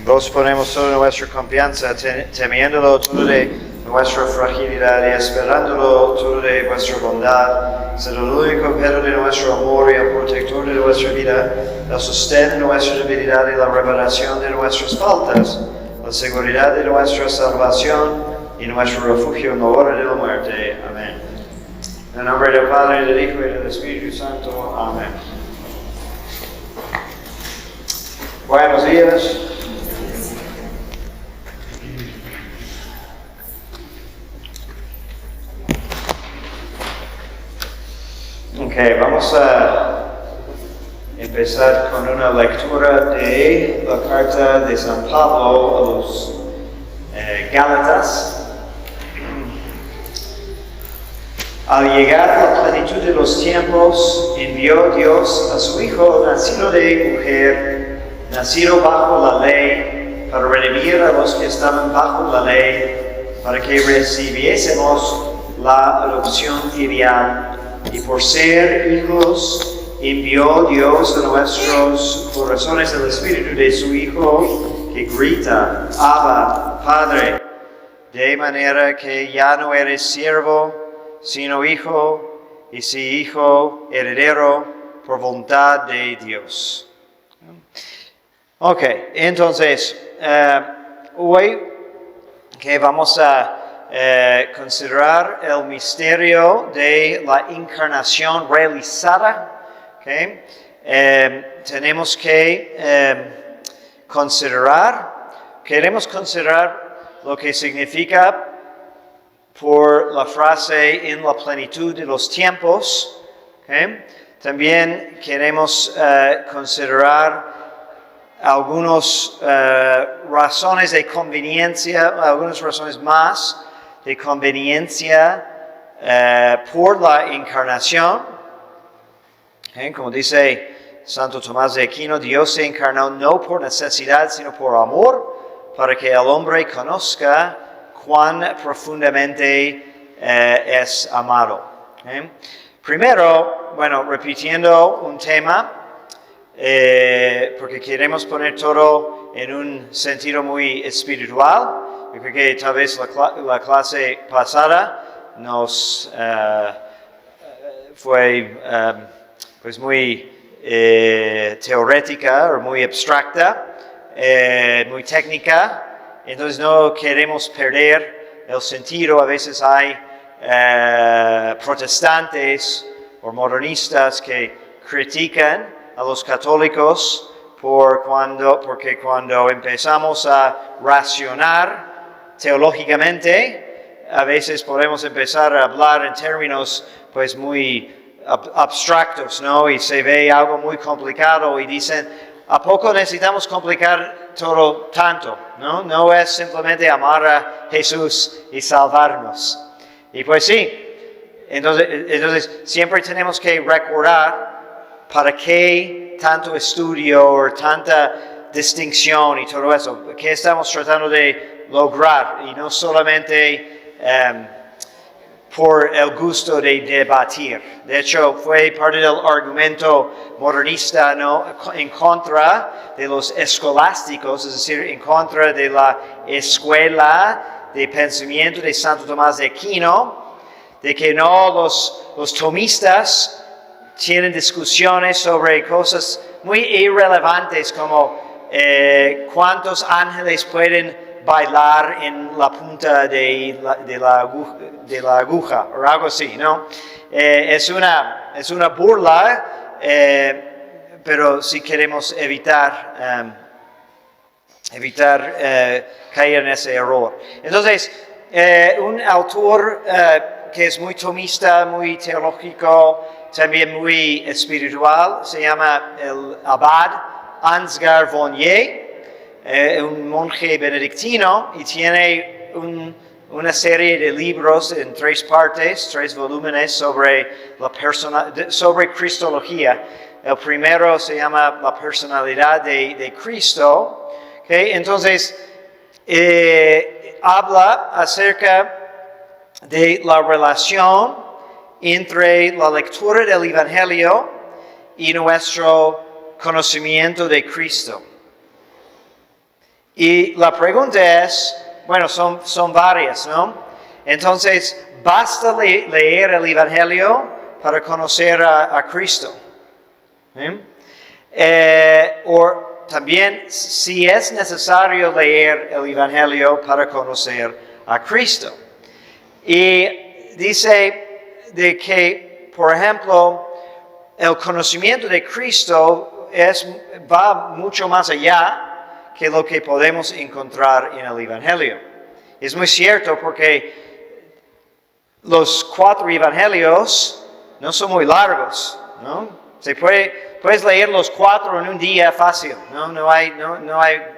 En vos ponemos toda nuestra confianza, temiéndolo todo de nuestra fragilidad y esperándolo todo de vuestra bondad. Sed el único Pedro de nuestro amor y el protector de nuestra vida, el sostén de nuestra debilidad y la reparación de nuestras faltas, la seguridad de nuestra salvación y nuestro refugio en la hora de la muerte. Amén. En el nombre del Padre, del Hijo y del Espíritu Santo. Amén. Buenos días. Ok, vamos a empezar con una lectura de la carta de San Pablo a los Gálatas. Al llegar a la plenitud de los tiempos, envió Dios a su Hijo, nacido de mujer, nacido bajo la ley, para redimir a los que estaban bajo la ley, para que recibiésemos la adopción filial. Y por ser hijos, envió Dios a nuestros corazones el Espíritu de su Hijo, que grita, Abba, Padre, de manera que ya no eres siervo, sino hijo, y si hijo, heredero, por voluntad de Dios. Ok, entonces, hoy que vamos a considerar el misterio de la encarnación realizada. Okay. Tenemos que queremos considerar lo que significa por la frase en la plenitud de los tiempos. Okay. También queremos considerar algunas razones de conveniencia, algunas razones más de conveniencia por la encarnación. Como dice Santo Tomás de Aquino, Dios se encarnó no por necesidad, sino por amor, para que el hombre conozca cuán profundamente es amado. Primero, repitiendo un tema, porque queremos poner todo en un sentido muy espiritual. Yo creo que tal vez la clase pasada nos fue pues muy teórica o muy abstracta, muy técnica. Entonces no queremos perder el sentido. A veces hay protestantes o modernistas que critican a los católicos porque cuando empezamos a racionar teológicamente, a veces podemos empezar a hablar en términos pues muy abstractos, ¿no? Y se ve algo muy complicado y dicen, ¿a poco necesitamos complicar todo tanto? No es simplemente amar a Jesús y salvarnos. Y pues sí, entonces siempre tenemos que recordar para qué tanto estudio o tanta distinción y todo eso, qué estamos tratando de lograr, y no solamente por el gusto de debatir. De hecho, fue parte del argumento modernista, ¿no?, en contra de los escolásticos, es decir, en contra de la escuela de pensamiento de Santo Tomás de Aquino, de que no los tomistas tienen discusiones sobre cosas muy irrelevantes como cuántos ángeles pueden bailar en la punta de la aguja o algo así, ¿no? Es una burla, pero si queremos evitar caer en ese error. Entonces, un autor que es muy tomista, muy teológico, también muy espiritual, se llama el abad Ansgar Vonnier, un monje benedictino, y tiene una serie de libros en 3 partes, 3 volúmenes sobre Cristología. El primero se llama La personalidad de Cristo. Okay. Entonces, habla acerca de la relación entre la lectura del Evangelio y nuestro conocimiento de Cristo. Y la pregunta es, bueno, son varias, ¿no? Entonces, ¿basta leer el Evangelio para conocer a Cristo? O también, si es necesario leer el Evangelio para conocer a Cristo. Y dice de que, por ejemplo, el conocimiento de Cristo va mucho más allá que lo que podemos encontrar en el Evangelio. Es muy cierto porque los 4 Evangelios no son muy largos, ¿no? Puedes leer los 4 en un día fácil, no hay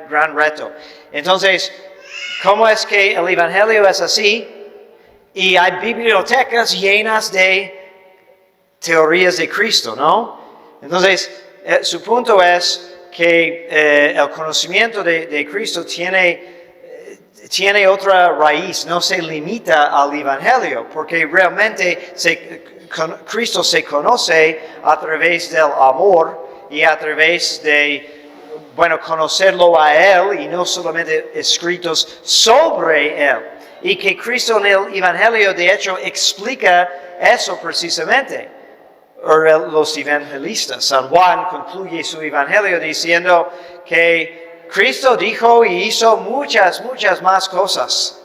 gran reto. Entonces, ¿cómo es que el Evangelio es así? Y hay bibliotecas llenas de teorías de Cristo, ¿no? Entonces, su punto es que el conocimiento de Cristo tiene otra raíz, no se limita al Evangelio, porque realmente Cristo se conoce a través del amor y a través de, conocerlo a Él y no solamente escritos sobre Él. Y que Cristo en el Evangelio, de hecho, explica eso precisamente. Los evangelistas. San Juan concluye su evangelio diciendo que Cristo dijo y hizo muchas más cosas.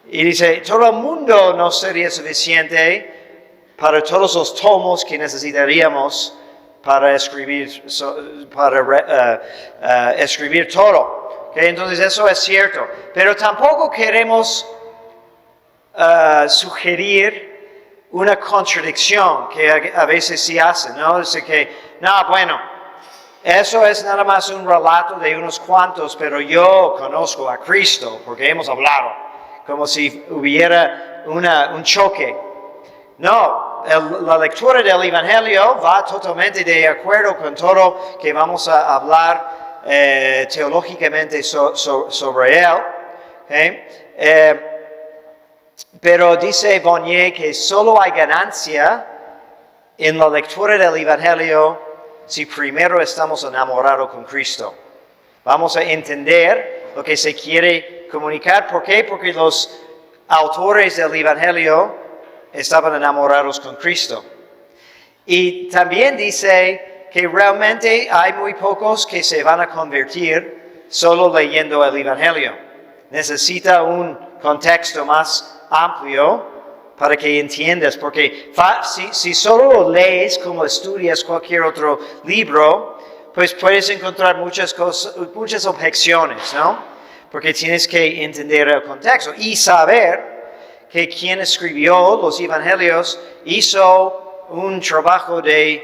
Y dice, todo el mundo no sería suficiente para todos los tomos que necesitaríamos para escribir todo. ¿Okay? Entonces eso es cierto. Pero tampoco queremos sugerir una contradicción que a veces se hace, ¿no? Dice que, eso es nada más un relato de unos cuantos, pero yo conozco a Cristo porque hemos hablado, como si hubiera un choque. No, la lectura del Evangelio va totalmente de acuerdo con todo que vamos a hablar teológicamente sobre él. ¿Okay? Pero dice Bonnier que solo hay ganancia en la lectura del Evangelio si primero estamos enamorados con Cristo. Vamos a entender lo que se quiere comunicar. ¿Por qué? Porque los autores del Evangelio estaban enamorados con Cristo. Y también dice que realmente hay muy pocos que se van a convertir solo leyendo el Evangelio. Necesita un contexto más amplio para que entiendas, porque si solo lo lees como estudias cualquier otro libro, pues puedes encontrar muchas objeciones, ¿no? Porque tienes que entender el contexto y saber que quien escribió los evangelios hizo un trabajo de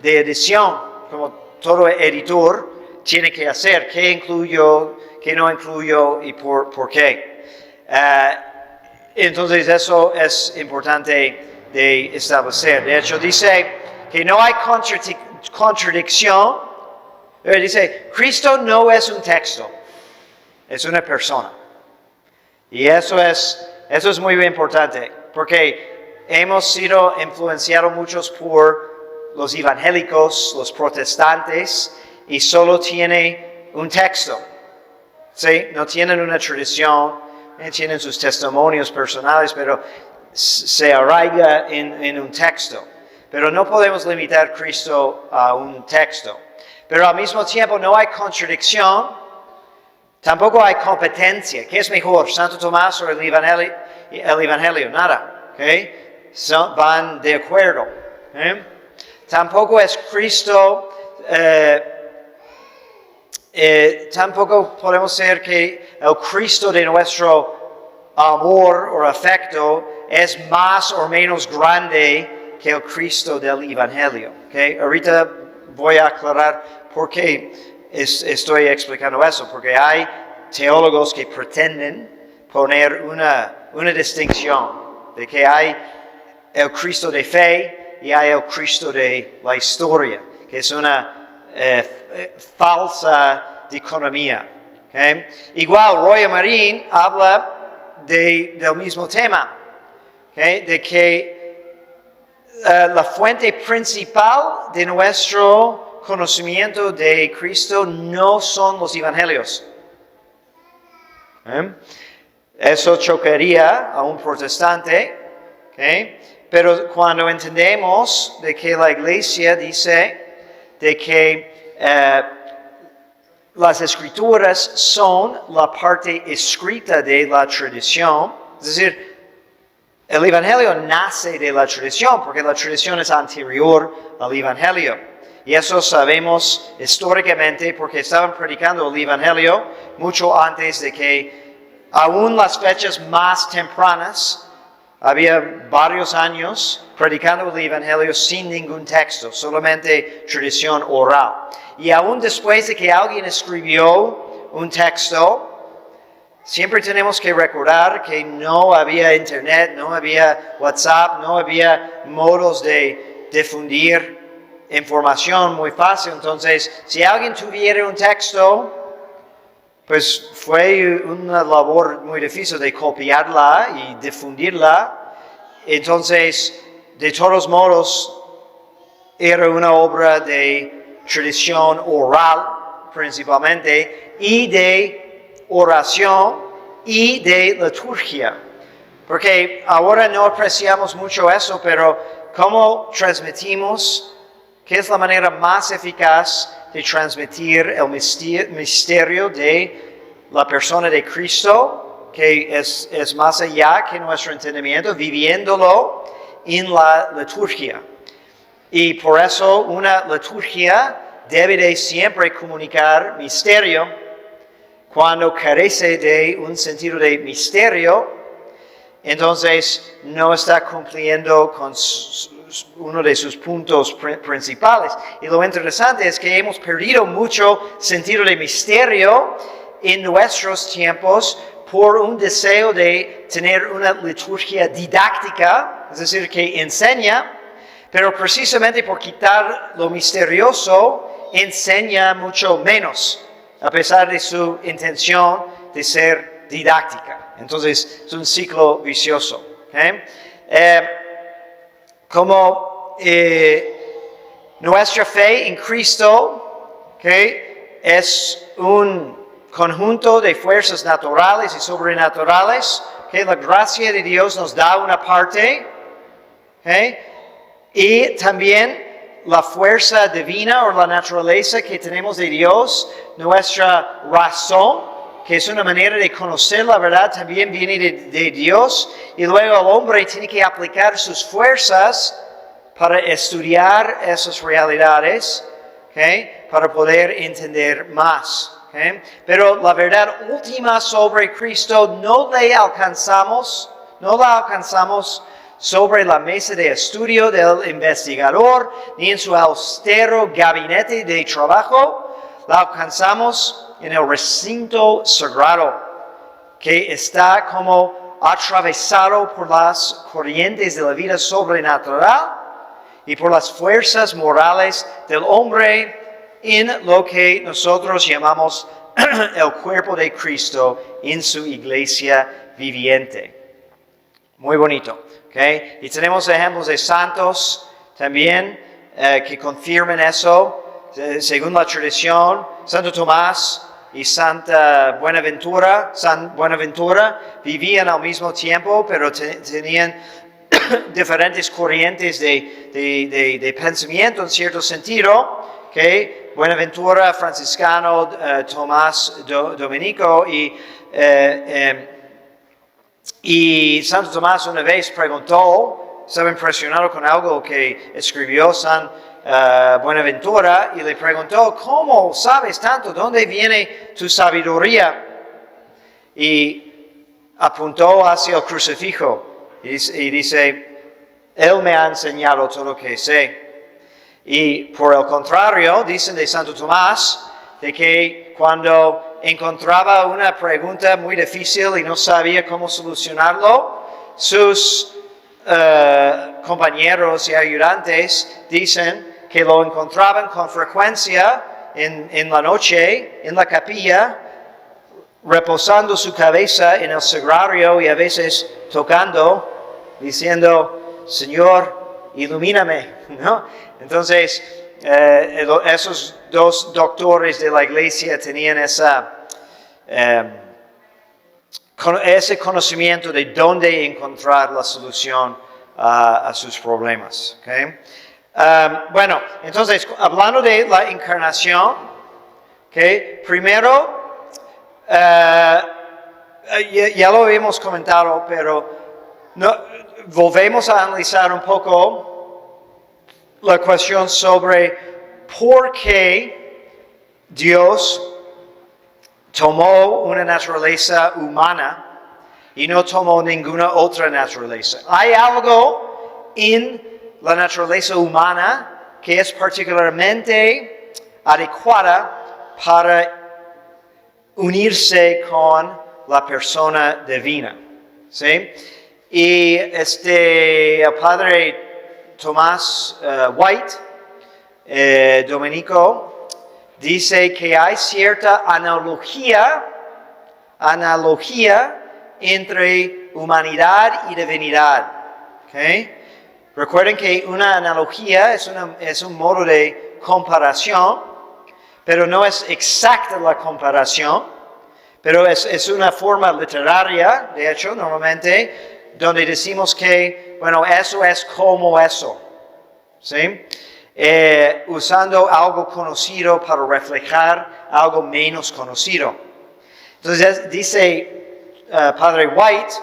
edición, como todo editor tiene que hacer, qué incluyo, qué no incluyo y por qué. Entonces eso es importante de establecer. De hecho dice que no hay contradicción. Dice, Cristo no es un texto, es una persona. Y eso es muy importante, porque hemos sido influenciados muchos por los evangélicos, los protestantes, y solo tiene un texto. ¿Sí? No tienen una tradición. Tienen sus testimonios personales, pero se arraiga en un texto. Pero no podemos limitar a Cristo a un texto. Pero al mismo tiempo no hay contradicción, tampoco hay competencia. ¿Qué es mejor, Santo Tomás o el Evangelio? Nada. ¿Okay? Van de acuerdo. Tampoco es Cristo... tampoco podemos ser que el Cristo de nuestro amor o afecto es más o menos grande que el Cristo del Evangelio. ¿Okay? Ahorita voy a aclarar por qué estoy explicando eso, porque hay teólogos que pretenden poner una distinción de que hay el Cristo de fe y hay el Cristo de la historia, que es una falsa dicotomía. ¿Okay? Igual, Roy Marín habla del mismo tema, ¿okay? De que la fuente principal de nuestro conocimiento de Cristo no son los evangelios. Eso chocaría a un protestante, pero cuando entendemos de que la iglesia dice de que las escrituras son la parte escrita de la tradición, es decir, el evangelio nace de la tradición porque la tradición es anterior al evangelio. Y eso sabemos históricamente porque estaban predicando el evangelio mucho antes de que aún las fechas más tempranas, había varios años predicando el evangelio sin ningún texto, solamente tradición oral. Y aún después de que alguien escribió un texto, siempre tenemos que recordar que no había internet, no había WhatsApp, no había modos de difundir información muy fácil. Entonces, si alguien tuviera un texto, pues fue una labor muy difícil de copiarla y difundirla. Entonces, de todos modos, era una obra de tradición oral principalmente y de oración y de liturgia. Porque ahora no apreciamos mucho eso, pero ¿cómo transmitimos? ¿Qué es la manera más eficaz de transmitir el misterio de la persona de Cristo, que es más allá que nuestro entendimiento, viviéndolo en la liturgia? Y por eso una liturgia debe de siempre comunicar misterio. Cuando carece de un sentido de misterio, entonces no está cumpliendo con uno de sus puntos principales. Y lo interesante es que hemos perdido mucho sentido de misterio en nuestros tiempos por un deseo de tener una liturgia didáctica, es decir, que enseña, pero precisamente por quitar lo misterioso, enseña mucho menos, a pesar de su intención de ser didáctica. Entonces, es un ciclo vicioso. Como nuestra fe en Cristo, es un conjunto de fuerzas naturales y sobrenaturales, la gracia de Dios nos da una parte, y también la fuerza divina o la naturaleza que tenemos de Dios, nuestra razón, que es una manera de conocer la verdad, también viene de Dios. Y luego el hombre tiene que aplicar sus fuerzas para estudiar esas realidades, para poder entender más. Pero la verdad última sobre Cristo no la alcanzamos sobre la mesa de estudio del investigador, ni en su austero gabinete de trabajo. La alcanzamos en el recinto sagrado, que está como atravesado por las corrientes de la vida sobrenatural y por las fuerzas morales del hombre en lo que nosotros llamamos el cuerpo de Cristo en su iglesia viviente. Muy bonito. Y tenemos ejemplos de santos también que confirman eso. Según la tradición, Santo Tomás y San Buenaventura vivían al mismo tiempo, pero tenían diferentes corrientes de pensamiento en cierto sentido. Buenaventura, franciscano, Tomás dominico, y Santo Tomás una vez preguntó, estaba impresionado con algo que escribió San Buenaventura, y le preguntó: ¿cómo sabes tanto? ¿Dónde viene tu sabiduría? Y apuntó hacia el crucifijo y dice: Él me ha enseñado todo lo que sé. Y por el contrario, dicen de Santo Tomás, de que cuando encontraba una pregunta muy difícil y no sabía cómo solucionarlo, sus compañeros y ayudantes dicen que lo encontraban con frecuencia en la noche, en la capilla, reposando su cabeza en el sagrario y a veces tocando, diciendo: Señor, ilumíname, ¿no? Entonces, esos dos doctores de la iglesia tenían esa ese conocimiento de dónde encontrar la solución a sus problemas. ¿Okay? Bueno, entonces, hablando de la encarnación, ¿okay? Primero, ya lo habíamos comentado, pero volvemos a analizar un poco la cuestión sobre por qué Dios tomó una naturaleza humana y no tomó ninguna otra naturaleza. Hay algo en la naturaleza humana que es particularmente adecuada para unirse con la persona divina. ¿Sí? Y el padre Tomás White, dominico, dice que hay cierta analogía entre humanidad y divinidad. ¿Okay? Recuerden que una analogía es un modo de comparación, pero no es exacta la comparación, pero es una forma literaria, de hecho, normalmente, donde decimos que, bueno, eso es como eso, ¿sí? Usando algo conocido para reflejar algo menos conocido. Entonces, dice Padre White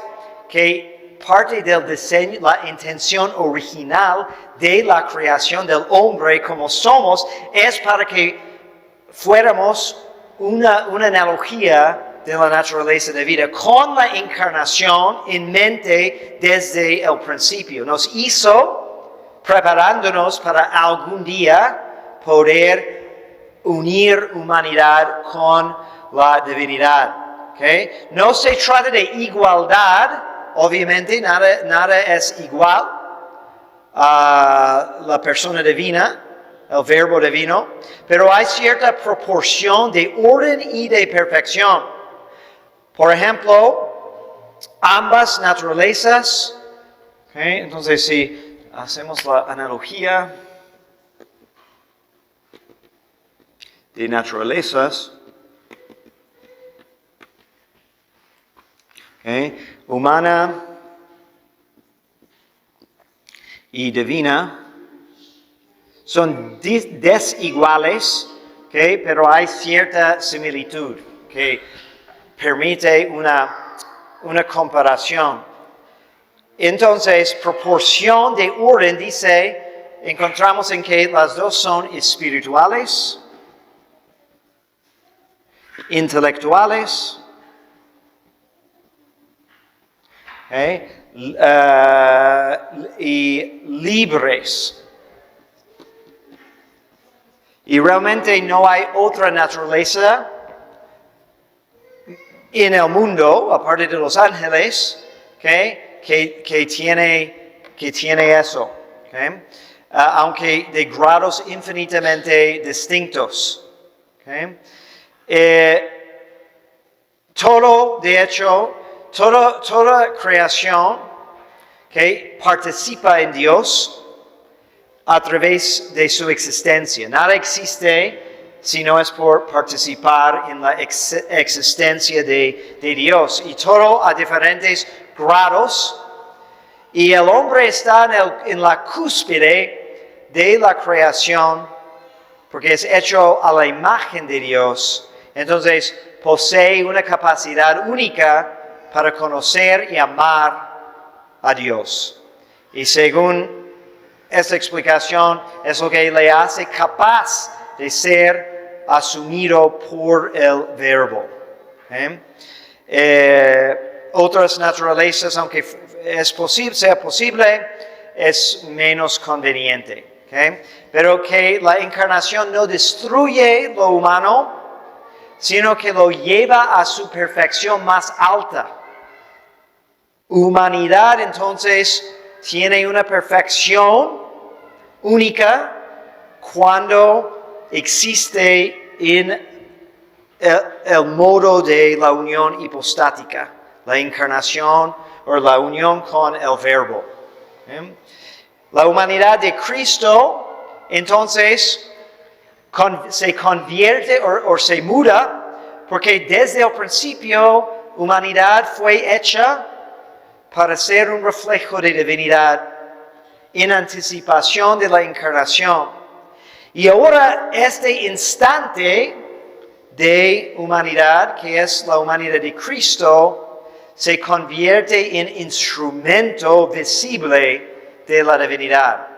que parte del diseño, la intención original de la creación del hombre como somos, es para que fuéramos una analogía de la naturaleza de vida, con la encarnación en mente desde el principio. Nos hizo preparándonos para algún día poder unir humanidad con la divinidad. ¿Okay? No se trata de igualdad. Obviamente nada es igual a la persona divina, el verbo divino, pero hay cierta proporción de orden y de perfección. Por ejemplo, ambas naturalezas, ¿okay? Entonces si hacemos la analogía de naturalezas, ¿okay? Humana y divina son desiguales, ¿okay? Pero hay cierta similitud que permite una comparación. Entonces, proporción de orden, dice, encontramos en que las dos son espirituales, intelectuales, y libres. Y realmente no hay otra naturaleza en el mundo, aparte de los ángeles, que tiene eso. Aunque de grados infinitamente distintos. Todo, de hecho, toda creación que participa en Dios a través de su existencia. Nada existe si no es por participar en la existencia de Dios. Y todo a diferentes grados. Y el hombre está en la cúspide de la creación porque es hecho a la imagen de Dios. Entonces posee una capacidad única para conocer y amar a Dios. Y según esta explicación, es lo que le hace capaz de ser asumido por el verbo. Otras naturalezas, aunque sea posible, es menos conveniente. Pero que la encarnación no destruye lo humano, sino que lo lleva a su perfección más alta. Humanidad entonces tiene una perfección única cuando existe en el modo de la unión hipostática, la encarnación o la unión con el verbo. La humanidad de Cristo entonces se convierte o se muda porque desde el principio humanidad fue hecha para ser un reflejo de divinidad en anticipación de la encarnación. Y ahora este instante de humanidad, que es la humanidad de Cristo, se convierte en instrumento visible de la divinidad.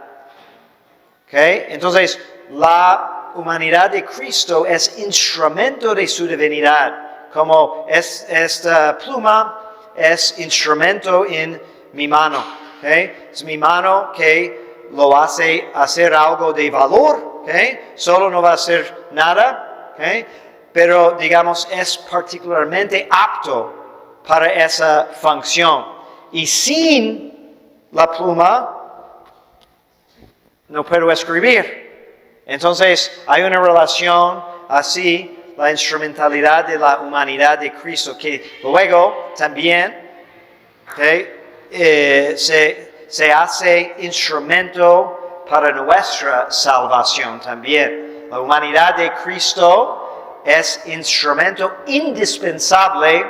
¿Okay? Entonces, la humanidad de Cristo es instrumento de su divinidad, como esta pluma es instrumento en mi mano. ¿Okay? Es mi mano que lo hace hacer algo de valor, ¿okay? Solo no va a hacer nada, ¿okay? Pero digamos es particularmente apto para esa función. Y sin la pluma no puedo escribir. Entonces hay una relación así, la instrumentalidad de la humanidad de Cristo, que luego también, ¿okay? Se hace instrumento para nuestra salvación también. La humanidad de Cristo es instrumento indispensable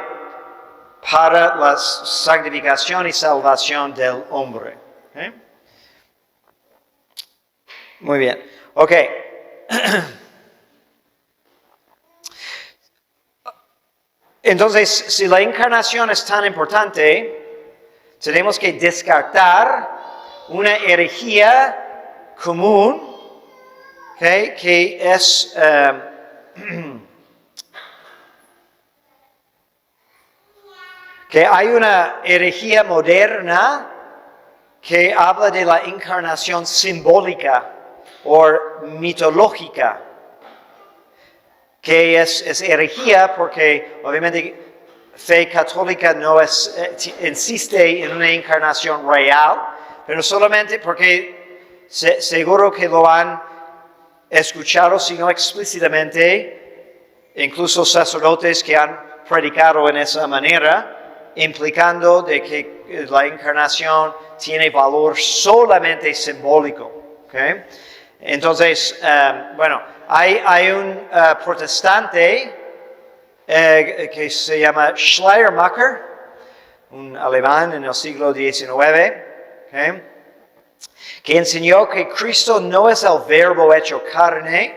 para la santificación y salvación del hombre. ¿Okay? Muy bien. Ok. Entonces, si la encarnación es tan importante, tenemos que descartar una herejía común, ¿okay? Que es que hay una herejía moderna que habla de la encarnación simbólica o mitológica, que es herejía porque obviamente fe católica no insiste en una encarnación real, pero solamente porque seguro que lo han escuchado, si no explícitamente, incluso sacerdotes que han predicado en esa manera, implicando de que la encarnación tiene valor solamente simbólico. ¿Okay? Entonces, hay un protestante que se llama Schleiermacher, un alemán en el siglo XIX, ¿okay? Que enseñó que Cristo no es el verbo hecho carne,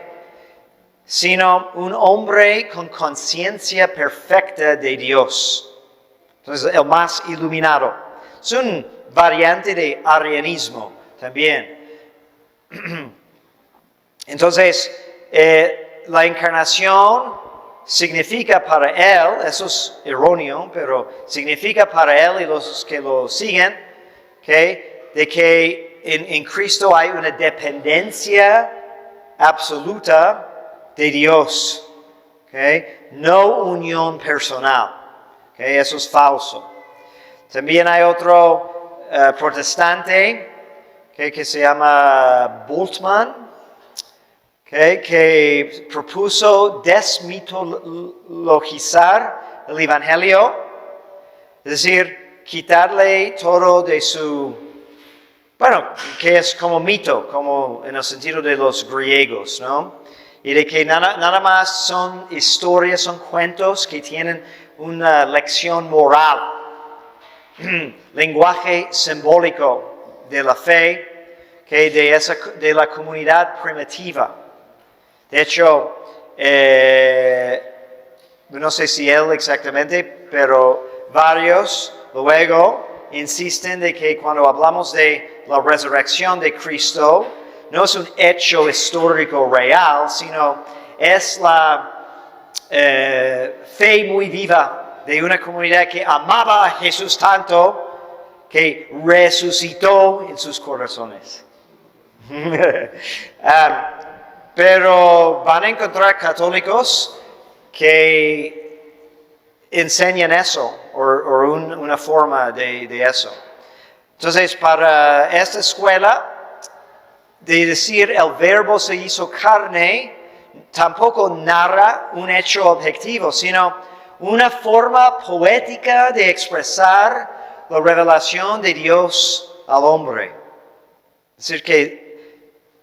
sino un hombre con conciencia perfecta de Dios. Entonces, el más iluminado. Es un variante de arianismo también. Entonces, la encarnación significa para él, eso es erróneo, pero significa para él y los que lo siguen, ¿okay? De que en Cristo hay una dependencia absoluta de Dios, ¿okay? No unión personal, ¿okay? Eso es falso. También hay otro protestante que se llama Bultmann, que propuso desmitologizar el Evangelio, es decir, quitarle todo de su, que es como mito, como en el sentido de los griegos, ¿no? Y de que nada más son historias, son cuentos que tienen una lección moral, lenguaje simbólico de la fe, que de la comunidad primitiva. De hecho, no sé si él exactamente, pero varios luego insisten de que cuando hablamos de la resurrección de Cristo, no es un hecho histórico real, sino es la fe muy viva de una comunidad que amaba a Jesús tanto que resucitó en sus corazones. Pero van a encontrar católicos que enseñan eso, o una forma de eso. Entonces, para esta escuela, de decir el verbo se hizo carne, tampoco narra un hecho objetivo, sino una forma poética de expresar la revelación de Dios al hombre. Es decir, que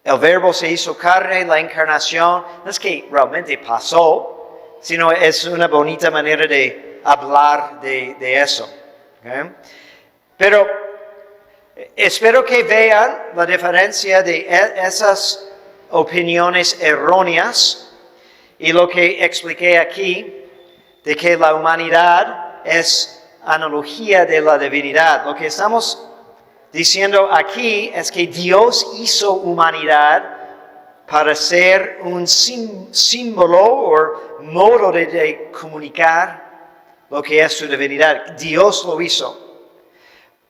el verbo se hizo carne, la encarnación, no es que realmente pasó, sino es una bonita manera de hablar de eso. ¿Okay? Pero espero que vean la diferencia de esas opiniones erróneas y lo que expliqué aquí, de que la humanidad es analogía de la divinidad. Lo que estamos diciendo aquí es que Dios hizo humanidad para ser un símbolo o modo de comunicar lo que es su divinidad. Dios lo hizo.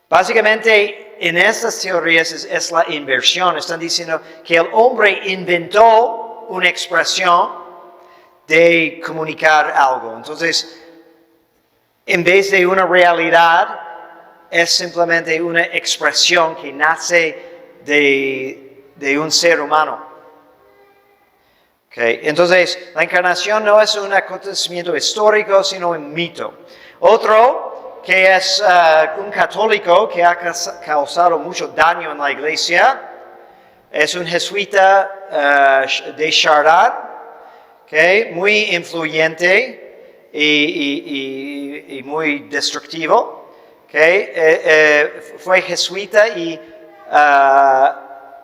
Básicamente, en estas teorías es la inversión. Están diciendo que el hombre inventó una expresión de comunicar algo. Entonces, en vez de una realidad, es simplemente una expresión que nace de un ser humano. Okay. Entonces, la encarnación no es un acontecimiento histórico, sino un mito. Otro, que es un católico que ha causado mucho daño en la iglesia, es un jesuita de Chardin, okay, muy influyente y muy destructivo. Okay. Fue jesuita y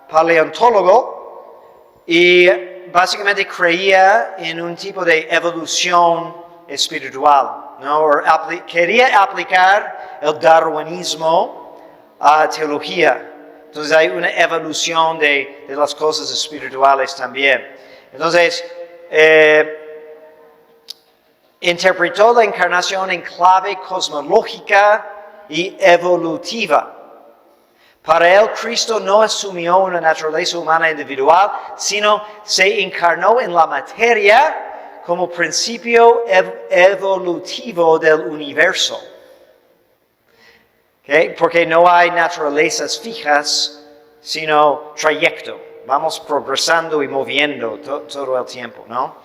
paleontólogo y básicamente creía en un tipo de evolución espiritual, ¿no? Quería aplicar el darwinismo a teología. Entonces hay una evolución de las cosas espirituales también. Entonces, interpretó la encarnación en clave cosmológica y evolutiva. Para él, Cristo no asumió una naturaleza humana individual, sino se encarnó en la materia como principio evolutivo del universo. ¿Okay? Porque no hay naturalezas fijas, sino trayecto. Vamos progresando y moviendo todo el tiempo, ¿no?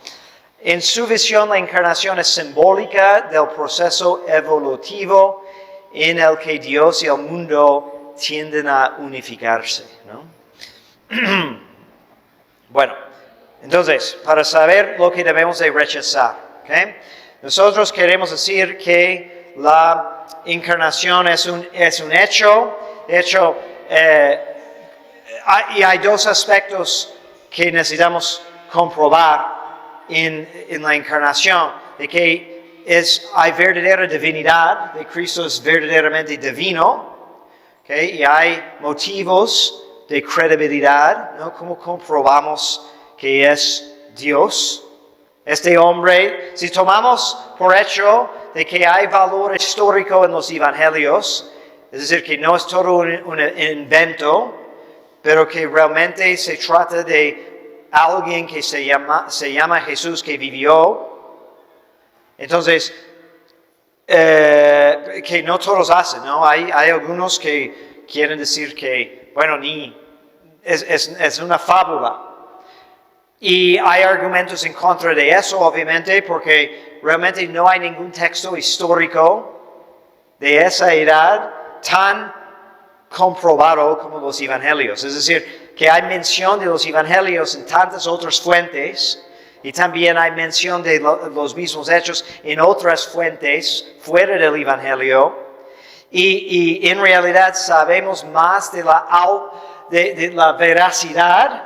En su visión, la encarnación es simbólica del proceso evolutivo en el que Dios y el mundo tienden a unificarse, ¿no? Bueno, entonces, para saber lo que debemos de rechazar, ¿okay? Nosotros queremos decir que la encarnación es un hecho. De hecho, hay dos aspectos que necesitamos comprobar en la encarnación, de que hay verdadera divinidad, de Cristo es verdaderamente divino. Okay, y hay motivos de credibilidad, ¿no? ¿Cómo comprobamos que es Dios? Este hombre, si tomamos por hecho de que hay valor histórico en los evangelios, es decir, que no es todo un invento, pero que realmente se trata de alguien que se llama Jesús, que vivió, entonces, que no todos hacen, ¿no? Hay algunos que quieren decir que, bueno, es una fábula. Y hay argumentos en contra de eso, obviamente, porque realmente no hay ningún texto histórico de esa edad tan comprobado como los evangelios. Es decir, que hay mención de los evangelios en tantas otras fuentes. Y también hay mención de los mismos hechos en otras fuentes fuera del Evangelio. Y en realidad sabemos más de la veracidad,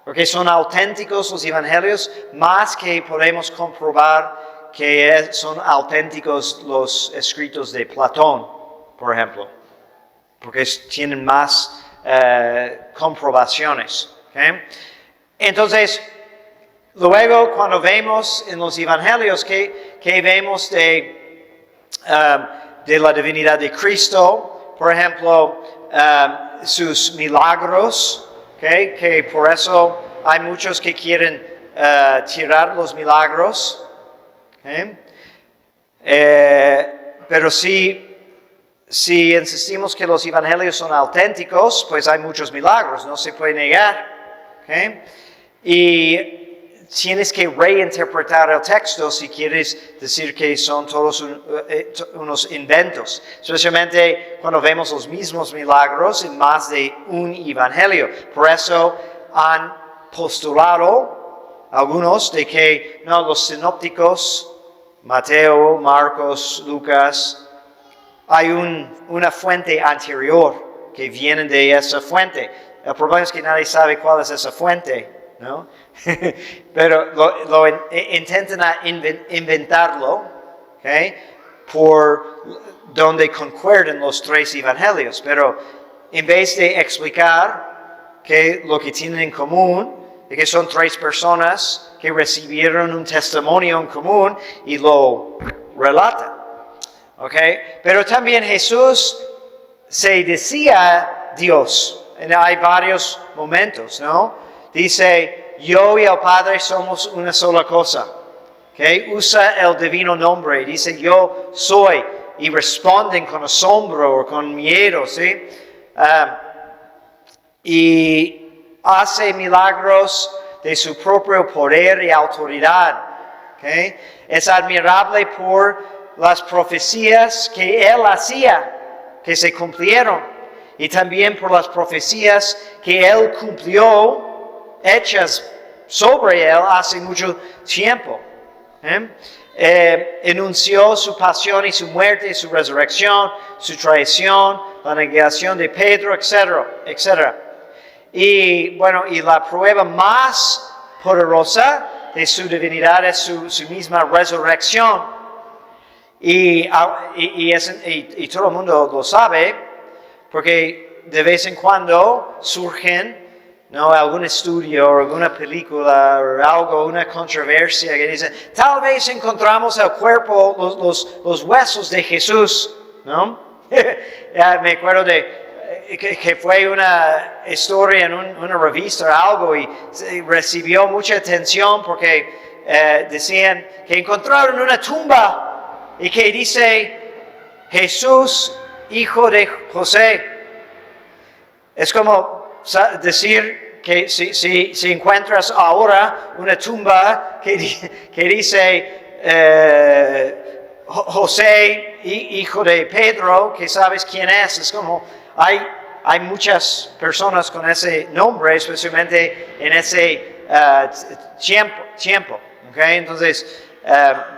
porque son auténticos los Evangelios, más que podemos comprobar que son auténticos los escritos de Platón, por ejemplo. Porque tienen más comprobaciones. ¿Okay? Entonces, luego, cuando vemos en los evangelios que vemos de la divinidad de Cristo, por ejemplo, sus milagros, ¿okay? Que por eso hay muchos que quieren tirar los milagros, ¿okay? Pero si insistimos que los evangelios son auténticos, pues hay muchos milagros, no se puede negar, ¿okay? Y tienes que reinterpretar el texto si quieres decir que son todos unos inventos, especialmente cuando vemos los mismos milagros en más de un evangelio. Por eso han postulado algunos de que no, los sinópticos Mateo, Marcos, Lucas, hay una fuente anterior que viene de esa fuente. El problema es que nadie sabe cuál es esa fuente, ¿no? Pero intentan inventarlo, ¿okay? Por donde concuerdan los tres evangelios, pero en vez de explicar lo que tienen en común, de que son tres personas que recibieron un testimonio en común y lo relatan, ¿okay? Pero también Jesús se decía Dios. Hay varios momentos, ¿no? Dice, yo y el Padre somos una sola cosa. ¿Okay? Usa el divino nombre. Dice, yo soy. Y responden con asombro o con miedo, ¿sí? Y hace milagros de su propio poder y autoridad. ¿Okay? Es admirable por las profecías que él hacía, que se cumplieron. Y también por las profecías que él cumplió, hechas sobre él hace mucho tiempo. Enunció su pasión y su muerte, su resurrección, su traición, la negación de Pedro, etcétera, etcétera. Y bueno, y la prueba más poderosa de su divinidad es su misma resurrección. Y todo el mundo lo sabe, porque de vez en cuando surgen, ¿no?, algún estudio o alguna película o algo, una controversia que dice, tal vez encontramos el cuerpo, los huesos de Jesús, ¿no? Me acuerdo que fue una historia en una revista o algo y recibió mucha atención porque decían que encontraron una tumba y que dice Jesús, hijo de José. Es como decir que si encuentras ahora una tumba que dice José, hijo de Pedro, que sabes quién es como hay muchas personas con ese nombre, especialmente en ese tiempo. ¿Okay? Entonces,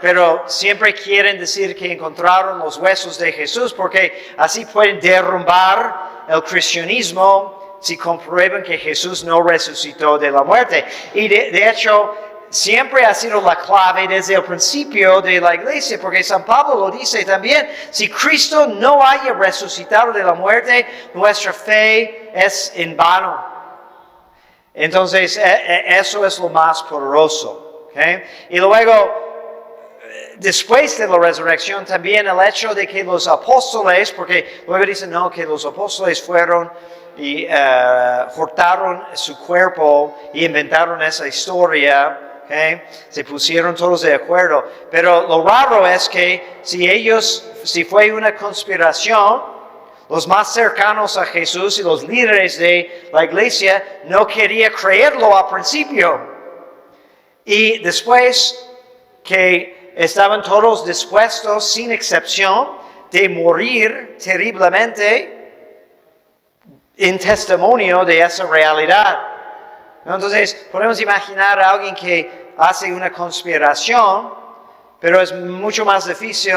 pero siempre quieren decir que encontraron los huesos de Jesús porque así pueden derrumbar el cristianismo si comprueban que Jesús no resucitó de la muerte. Y de hecho, siempre ha sido la clave desde el principio de la iglesia, porque San Pablo lo dice también, si Cristo no haya resucitado de la muerte, nuestra fe es en vano. Entonces, eso es lo más poderoso. ¿Okay? Y luego, después de la resurrección, también el hecho de que los apóstoles, porque luego dicen, no, que los apóstoles fueron y cortaron su cuerpo y inventaron esa historia. Okay. Se pusieron todos de acuerdo. Pero lo raro es que si fue una conspiración, los más cercanos a Jesús y los líderes de la iglesia no querían creerlo al principio. Y después que estaban todos dispuestos, sin excepción, de morir terriblemente en testimonio de esa realidad. Entonces, podemos imaginar a alguien que hace una conspiración, pero es mucho más difícil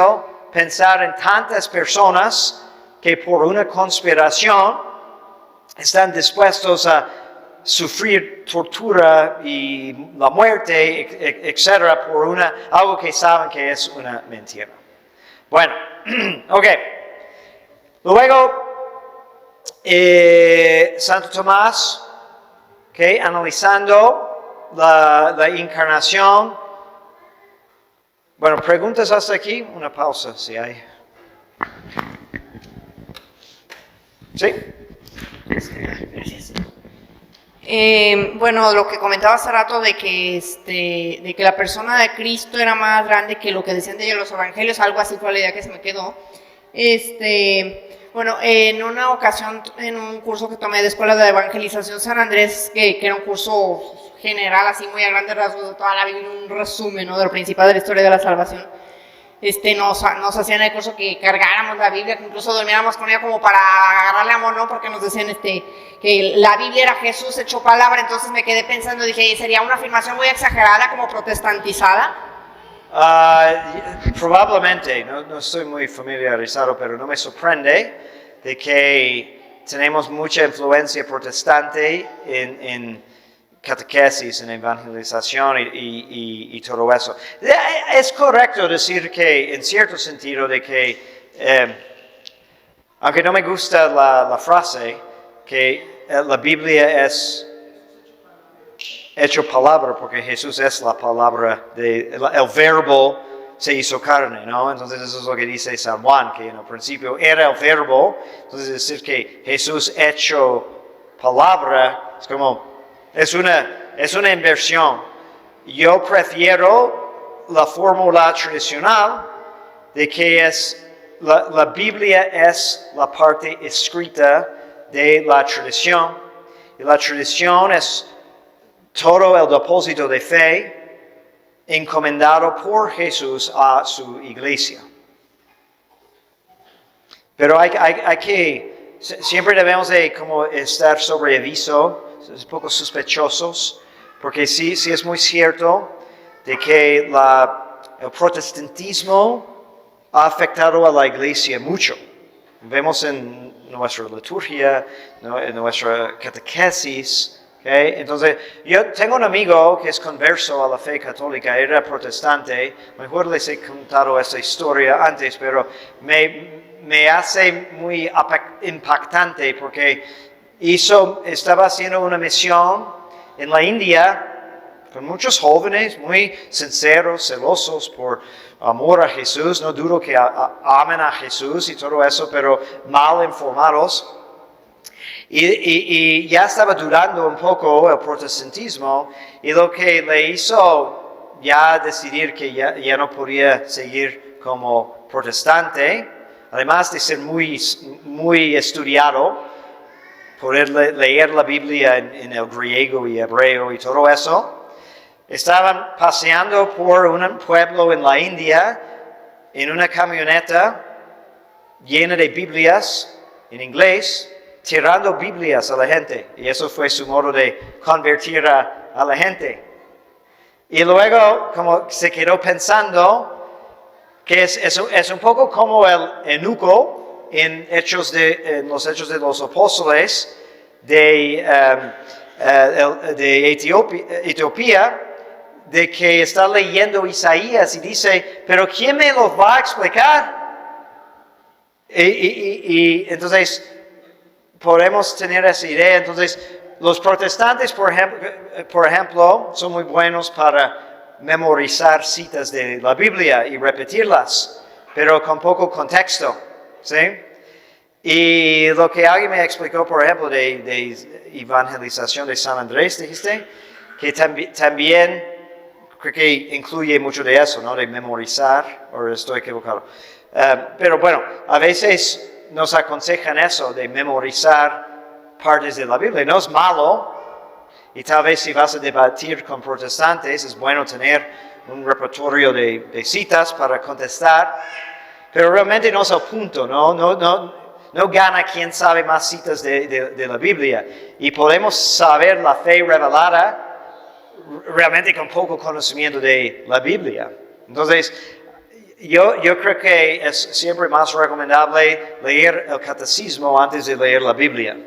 pensar en tantas personas que por una conspiración están dispuestos a sufrir tortura y la muerte, etcétera, por algo que saben que es una mentira. Bueno, ok. Luego, Santo Tomás, okay, analizando la encarnación. Bueno, preguntas hasta aquí. Una pausa, si hay. ¿Sí? Gracias. Bueno, lo que comentaba hace rato de que la persona de Cristo era más grande que lo que decían de ellos los evangelios, algo así fue la idea que se me quedó. Bueno, en una ocasión, en un curso que tomé de Escuela de Evangelización San Andrés, que era un curso general, así muy a grandes rasgos de toda la Biblia, un resumen, ¿no?, del principio de la historia de la salvación, nos hacían el curso que cargáramos la Biblia, que incluso durmiéramos con ella como para agarrarle amor, ¿no?, porque nos decían que la Biblia era Jesús hecho palabra. Entonces me quedé pensando, dije, sería una afirmación muy exagerada, como protestantizada, Probablemente, no estoy muy familiarizado, pero no me sorprende de que tenemos mucha influencia protestante en catequesis, en evangelización y todo eso. Es correcto decir que, en cierto sentido, de que, aunque no me gusta la frase, que la Biblia es hecho palabra, porque Jesús es la palabra, el verbo se hizo carne, ¿no? Entonces eso es lo que dice San Juan, que en el principio era el verbo, entonces decir que Jesús hecho palabra, es una inversión. Yo prefiero la fórmula tradicional de que la Biblia es la parte escrita de la tradición, y la tradición es todo el depósito de fe encomendado por Jesús a su iglesia. Pero hay que, siempre debemos de como estar sobre aviso, un poco sospechosos, porque sí es muy cierto de que el protestantismo ha afectado a la iglesia mucho. Vemos en nuestra liturgia, ¿no? En nuestra catequesis. Okay. Entonces, yo tengo un amigo que es converso a la fe católica, era protestante, mejor les he contado esta historia antes, pero me hace muy impactante porque estaba haciendo una misión en la India con muchos jóvenes muy sinceros, celosos por amor a Jesús, no dudo que amen a Jesús y todo eso, pero mal informados. Y ya estaba dudando un poco el protestantismo, y lo que le hizo ya decidir que ya no podía seguir como protestante, además de ser muy estudiado, poder leer la Biblia en el griego y hebreo y todo eso, estaban paseando por un pueblo en la India en una camioneta llena de Biblias en inglés, tirando Biblias a la gente, y eso fue su modo de convertir a la gente. Y luego, como se quedó pensando, que es un poco como el eunuco en los Hechos de los Apóstoles de Etiopía, de que está leyendo Isaías y dice, pero ¿quién me lo va a explicar? Y entonces podemos tener esa idea. Entonces, los protestantes, por ejemplo, son muy buenos para memorizar citas de la Biblia y repetirlas, pero con poco contexto, ¿sí? Y lo que alguien me explicó, por ejemplo, de evangelización de San Andrés, dijiste, que también creo que incluye mucho de eso, ¿no? De memorizar, o estoy equivocado. Pero bueno, a veces nos aconsejan eso, de memorizar partes de la Biblia. No es malo, y tal vez si vas a debatir con protestantes, es bueno tener un repertorio de citas para contestar, pero realmente no es el punto, no gana quien sabe más citas de la Biblia. Y podemos saber la fe revelada realmente con poco conocimiento de la Biblia. Entonces, yo creo que es siempre más recomendable leer el catecismo antes de leer la Biblia.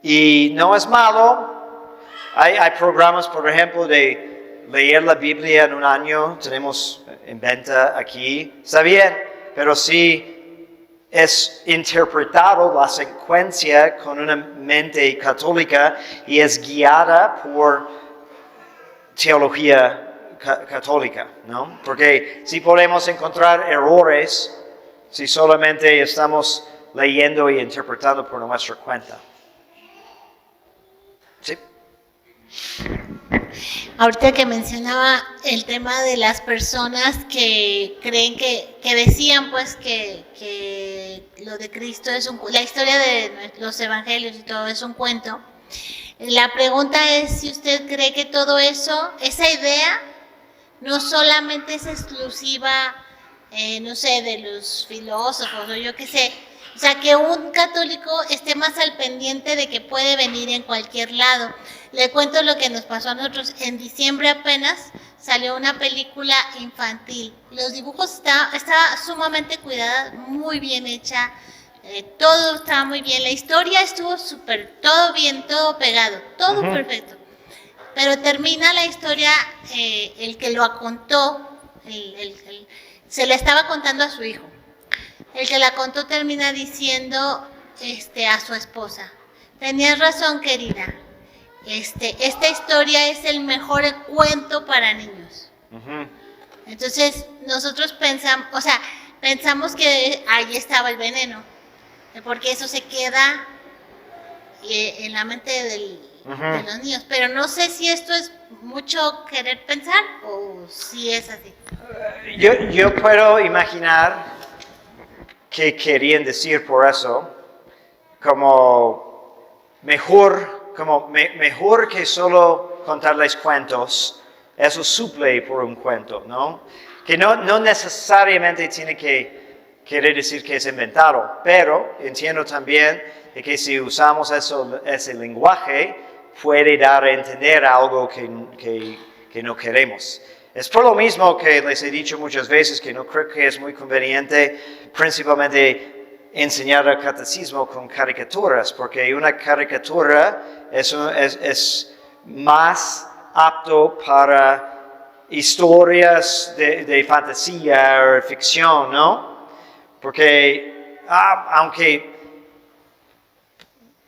Y no es malo. Hay programas, por ejemplo, de leer la Biblia en un año. Tenemos en venta aquí. Está bien, pero si es interpretado la secuencia con una mente católica y es guiada por teología católica, ¿no? Porque si podemos encontrar errores si solamente estamos leyendo y interpretando por nuestra cuenta. ¿Sí? Ahorita que mencionaba el tema de las personas que creen que decían pues que lo de Cristo es la historia de los evangelios y todo es un cuento. La pregunta es si usted cree que todo eso, esa idea, no solamente es exclusiva, no sé, de los filósofos o yo qué sé. O sea, que un católico esté más al pendiente de que puede venir en cualquier lado. Le cuento lo que nos pasó a nosotros. En diciembre apenas salió una película infantil. Los dibujos estaba sumamente cuidada, muy bien hecha. Todo estaba muy bien. La historia estuvo súper, todo bien, todo pegado, todo perfecto. Pero termina la historia, el que lo contó, se la estaba contando a su hijo. El que la contó termina diciendo a su esposa: tenías razón, querida. Esta historia es el mejor cuento para niños. Entonces nosotros pensamos que ahí estaba el veneno, porque eso se queda en la mente de los niños. Pero no sé si esto es mucho querer pensar o si es así. Yo puedo imaginar que querían decir por eso, mejor que solo contarles cuentos, eso suple por un cuento, ¿no? Que no necesariamente tiene que querer decir que es inventado, pero entiendo también de que si usamos ese lenguaje, puede dar a entender algo que no queremos. Es por lo mismo que les he dicho muchas veces que no creo que es muy conveniente principalmente enseñar el catecismo con caricaturas, porque una caricatura es más apto para historias de fantasía o ficción, ¿no? Porque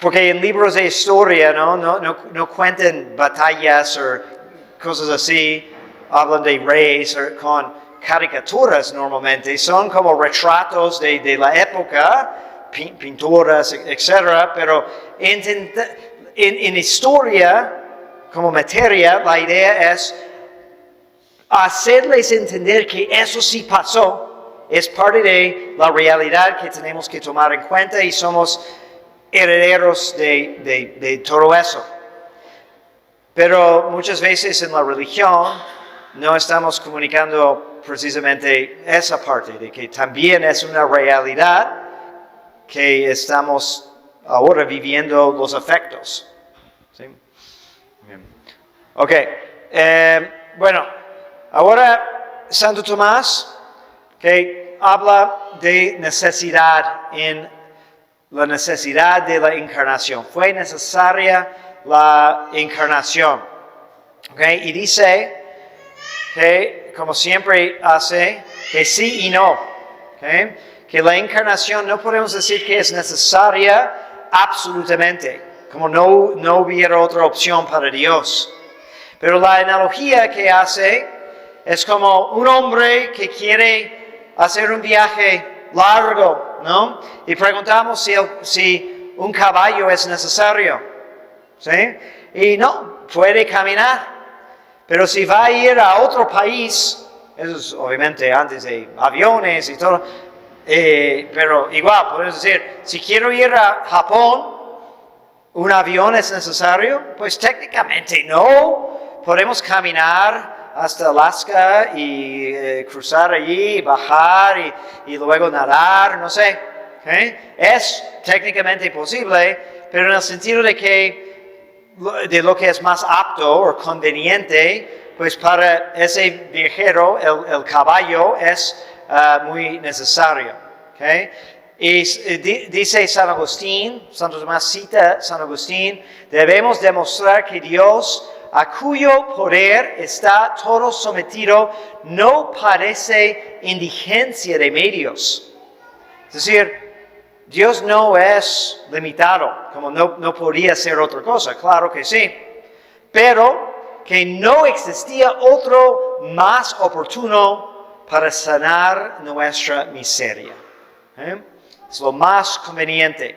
en libros de historia no cuentan batallas o cosas así, hablan de reyes con caricaturas normalmente, son como retratos de la época, pinturas, etc. Pero en historia, como materia, la idea es hacerles entender que eso sí pasó, es parte de la realidad que tenemos que tomar en cuenta y somos herederos de todo eso. Pero muchas veces en la religión no estamos comunicando precisamente esa parte, de que también es una realidad que estamos ahora viviendo los efectos. ¿Sí? Bien. Ok. Bueno, ahora Santo Tomás, que habla de la necesidad de la encarnación. Fue necesaria la encarnación. Okay? Y dice que, como siempre hace, que sí y no. Okay? Que la encarnación no podemos decir que es necesaria absolutamente, como no hubiera otra opción para Dios. Pero la analogía que hace es como un hombre que quiere hacer un viaje largo, ¿no? Y preguntamos si un caballo es necesario, ¿sí? Y no, puede caminar. Pero si va a ir a otro país, eso es obviamente antes de aviones y todo, pero igual, podemos decir, si quiero ir a Japón, ¿un avión es necesario? Pues técnicamente no. Podemos caminar hasta Alaska y cruzar allí, bajar y luego nadar, no sé. ¿Okay? Es técnicamente posible, pero en el sentido de lo que es más apto o conveniente, pues para ese viajero el caballo es muy necesario. ¿Okay? Y dice Santo Tomás cita San Agustín, debemos demostrar que Dios, a cuyo poder está todo sometido, no padece indigencia de medios. Es decir, Dios no es limitado, como no podría ser otra cosa, claro que sí, pero que no existía otro más oportuno para sanar nuestra miseria. Es lo más conveniente.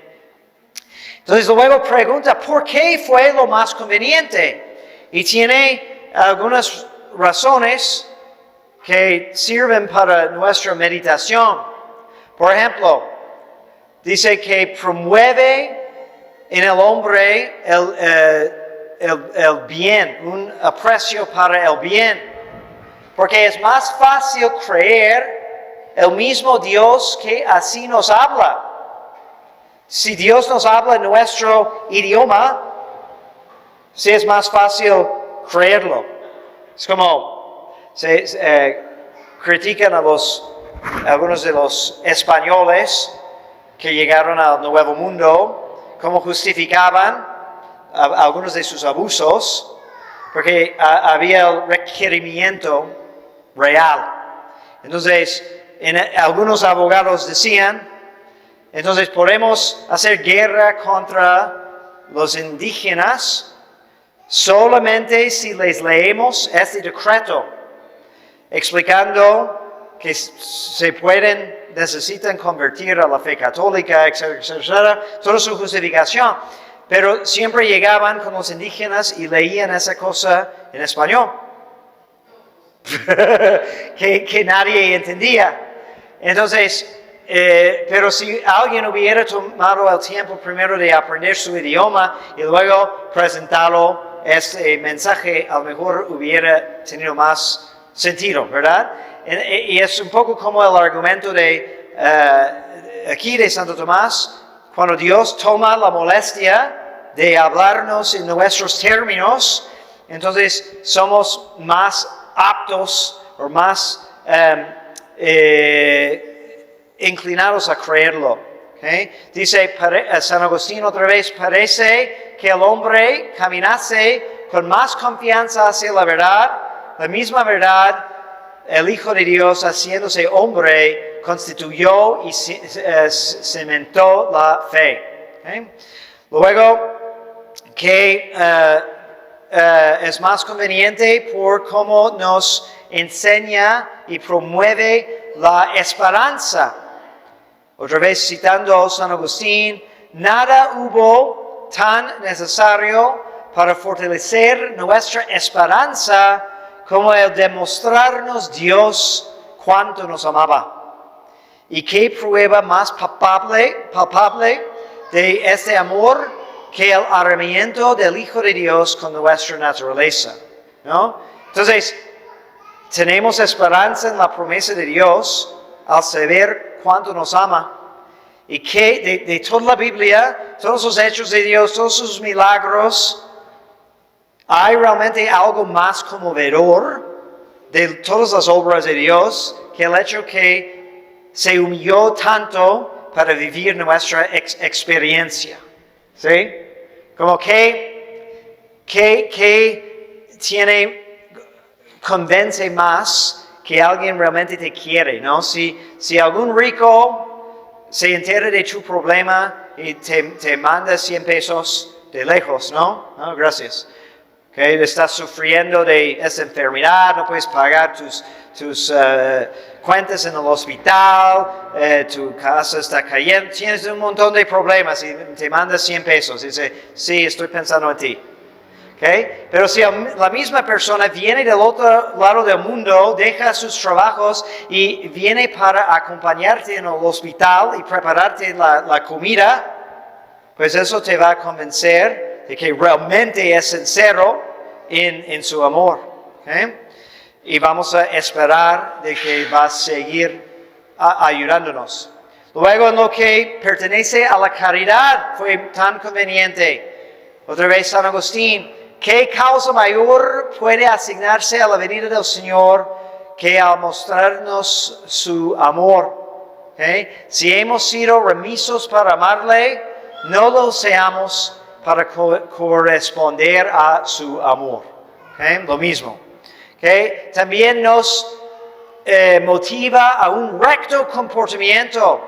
Entonces luego pregunta, ¿por qué fue lo más conveniente? Y tiene algunas razones que sirven para nuestra meditación. Por ejemplo, dice que promueve en el hombre el bien, un aprecio para el bien. Porque es más fácil creer el mismo Dios que así nos habla. Si Dios nos habla en nuestro idioma, Sí, es más fácil creerlo. Es como critican a algunos de los españoles que llegaron al Nuevo Mundo, cómo justificaban algunos de sus abusos, porque había el requerimiento real. Entonces, algunos abogados decían, entonces podemos hacer guerra contra los indígenas solamente si les leemos este decreto, explicando que necesitan convertir a la fe católica, etcétera, etcétera, toda su justificación. Pero siempre llegaban con los indígenas y leían esa cosa en español, que nadie entendía. Entonces, pero si alguien hubiera tomado el tiempo primero de aprender su idioma y luego presentarlo, este mensaje a lo mejor hubiera tenido más sentido, ¿verdad? Y es un poco como el argumento aquí de Santo Tomás, cuando Dios toma la molestia de hablarnos en nuestros términos, entonces somos más aptos o más inclinados a creerlo. ¿Okay? Dice San Agustín otra vez, parece que el hombre caminase con más confianza hacia la misma verdad, el Hijo de Dios haciéndose hombre constituyó y cimentó la fe. ¿Okay? Luego, que es más conveniente por cómo nos enseña y promueve la esperanza. Otra vez citando a San Agustín, nada hubo tan necesario para fortalecer nuestra esperanza como el demostrarnos Dios cuánto nos amaba. ¿Y qué prueba más palpable de este amor que el arreimiento del Hijo de Dios con nuestra naturaleza? ¿No? Entonces, tenemos esperanza en la promesa de Dios al saber cuánto nos ama. Y que de toda la Biblia, todos los hechos de Dios, todos sus milagros, hay realmente algo más conmovedor de todas las obras de Dios que el hecho que se humilló tanto para vivir nuestra experiencia. ¿Sí? Como que convence más que alguien realmente te quiere, ¿no? Si algún rico se entera de tu problema y te manda 100 pesos de lejos, ¿no? No, gracias. Okay, estás sufriendo de esa enfermedad, no puedes pagar tus cuentas en el hospital, tu casa está cayendo, tienes un montón de problemas y te manda 100 pesos. Y dice, sí, estoy pensando en ti. Okay? Pero si la misma persona viene del otro lado del mundo, deja sus trabajos y viene para acompañarte en el hospital y prepararte la comida, pues eso te va a convencer de que realmente es sincero en su amor. ¿Okay? Y vamos a esperar de que va a seguir ayudándonos. Luego, en lo que pertenece a la caridad, fue tan conveniente. Otra vez San Agustín, ¿qué causa mayor puede asignarse a la venida del Señor que al mostrarnos su amor? ¿Okay? Si hemos sido remisos para amarle, no lo seamos para corresponder a su amor. ¿Okay? Lo mismo. ¿Okay? También nos motiva a un recto comportamiento.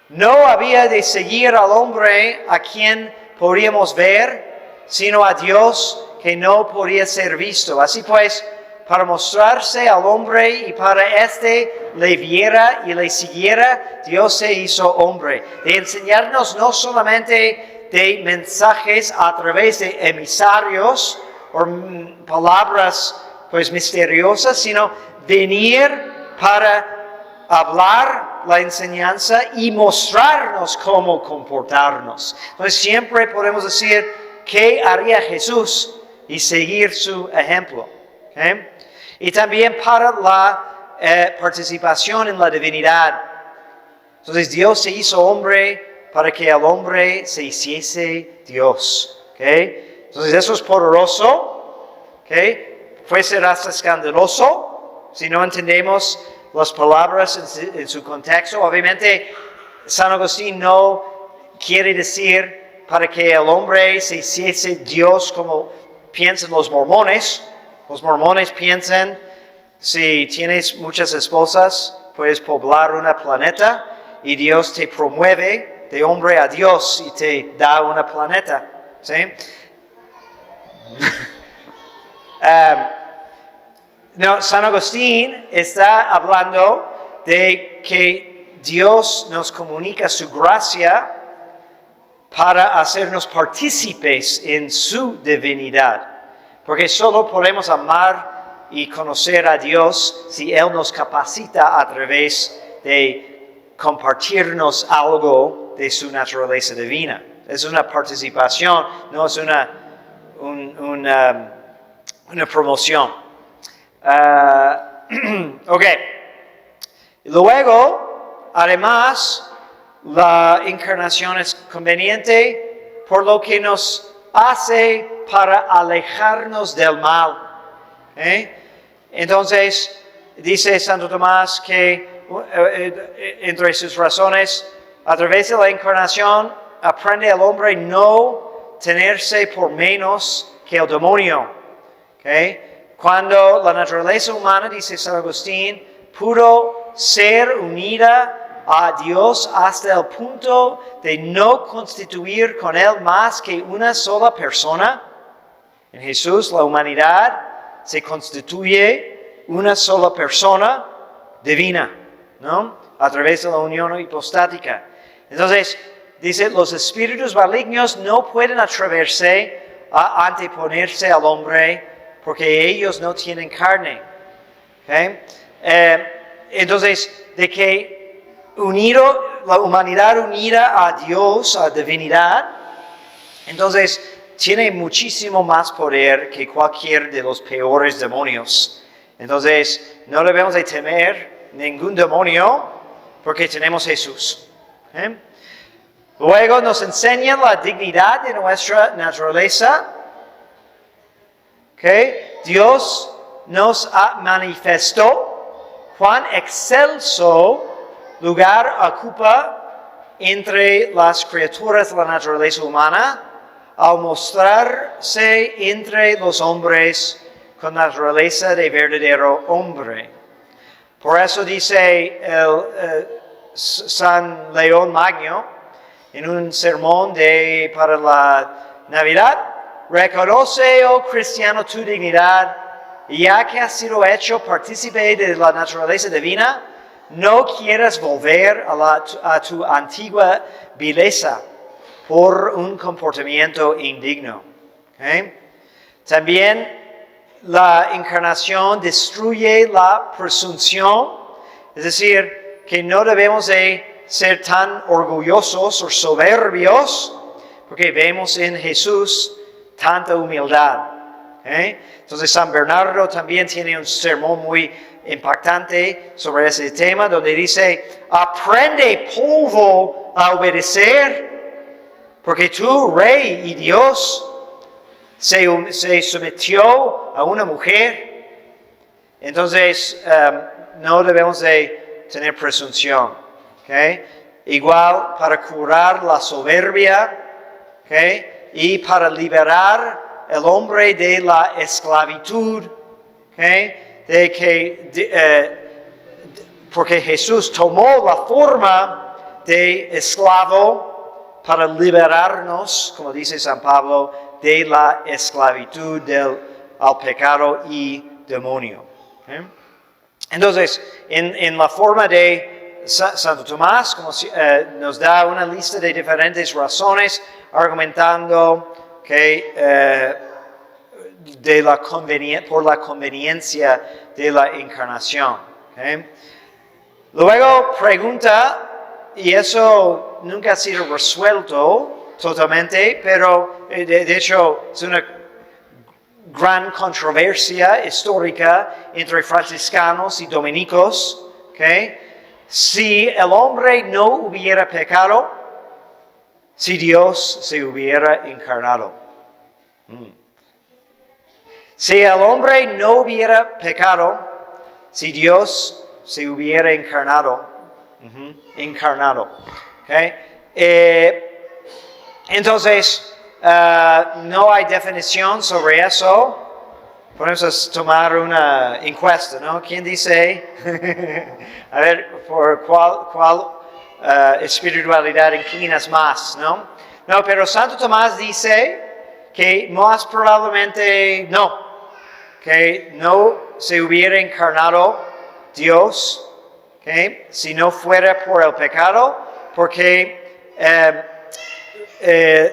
No había de seguir al hombre a quien podríamos ver, sino a Dios que no podía ser visto. Así pues, para mostrarse al hombre y para éste le viera y le siguiera, Dios se hizo hombre. De enseñarnos no solamente de mensajes a través de emisarios o palabras pues misteriosas, sino venir para hablar la enseñanza y mostrarnos cómo comportarnos. Entonces siempre podemos decir, ¿qué haría Jesús? Y seguir su ejemplo. ¿Okay? Y también para la participación en la divinidad. Entonces Dios se hizo hombre para que el hombre se hiciese Dios. ¿Okay? Entonces eso es poderoso, ¿ok? Puede ser hasta escandaloso si no entendemos las palabras en su contexto. Obviamente, San Agustín no quiere decir para que el hombre se hiciese Dios como piensan los mormones. Los mormones piensan, si tienes muchas esposas, puedes poblar un planeta y Dios te promueve de hombre a Dios y te da un planeta. ¿Sí? No, San Agustín está hablando de que Dios nos comunica su gracia para hacernos partícipes en su divinidad. Porque solo podemos amar y conocer a Dios si Él nos capacita a través de compartirnos algo de su naturaleza divina. Es una participación, no es una promoción. Ok. Luego, además, la encarnación es conveniente por lo que nos hace para alejarnos del mal. Entonces, dice Santo Tomás que entre sus razones, a través de la encarnación, aprende el hombre no tenerse por menos que el demonio. Cuando la naturaleza humana, dice San Agustín, pudo ser unida a Dios hasta el punto de no constituir con Él más que una sola persona, en Jesús la humanidad se constituye una sola persona divina, ¿no? A través de la unión hipostática. Entonces, dice, los espíritus malignos no pueden atreverse a anteponerse al hombre porque ellos no tienen carne. Entonces, de que la humanidad unida a Dios, a divinidad, entonces tiene muchísimo más poder que cualquier de los peores demonios. Entonces, no debemos de temer ningún demonio porque tenemos Jesús. Luego nos enseña la dignidad de nuestra naturaleza. Dios nos manifestó cuán excelso lugar ocupa entre las criaturas de la naturaleza humana al mostrarse entre los hombres con naturaleza de verdadero hombre. Por eso dice San León Magno en un sermón para la Navidad: reconoce, oh cristiano, tu dignidad, y ya que has sido hecho partícipe de la naturaleza divina, no quieras volver a tu antigua vileza por un comportamiento indigno. También la encarnación destruye la presunción, es decir, que no debemos de ser tan orgullosos o soberbios, porque vemos en Jesús tanta humildad. Entonces San Bernardo también tiene un sermón muy impactante sobre ese tema, donde dice: aprende, polvo, a obedecer, porque tú, Rey y Dios, se sometió a una mujer. Entonces no debemos de tener presunción. Igual para curar la soberbia, y para liberar el hombre de la esclavitud, porque Jesús tomó la forma de esclavo para liberarnos, como dice San Pablo, de la esclavitud al pecado y demonio. Entonces, en la forma de Santo Tomás, nos da una lista de diferentes razones, argumentando que por la conveniencia de la encarnación. Luego pregunta, y eso nunca ha sido resuelto totalmente, pero de hecho es una gran controversia histórica entre franciscanos y dominicos, si el hombre no hubiera pecado, si Dios se hubiera encarnado. Si el hombre no hubiera pecado, si Dios se hubiera encarnado, ¿ok? Entonces, no hay definición sobre eso. Podemos tomar una encuesta, ¿no? ¿Quién dice? A ver, ¿por cuál espiritualidad inclinas más, no? No, pero Santo Tomás dice que más probablemente no, que no se hubiera encarnado Dios, ¿okay? Si no fuera por el pecado, porque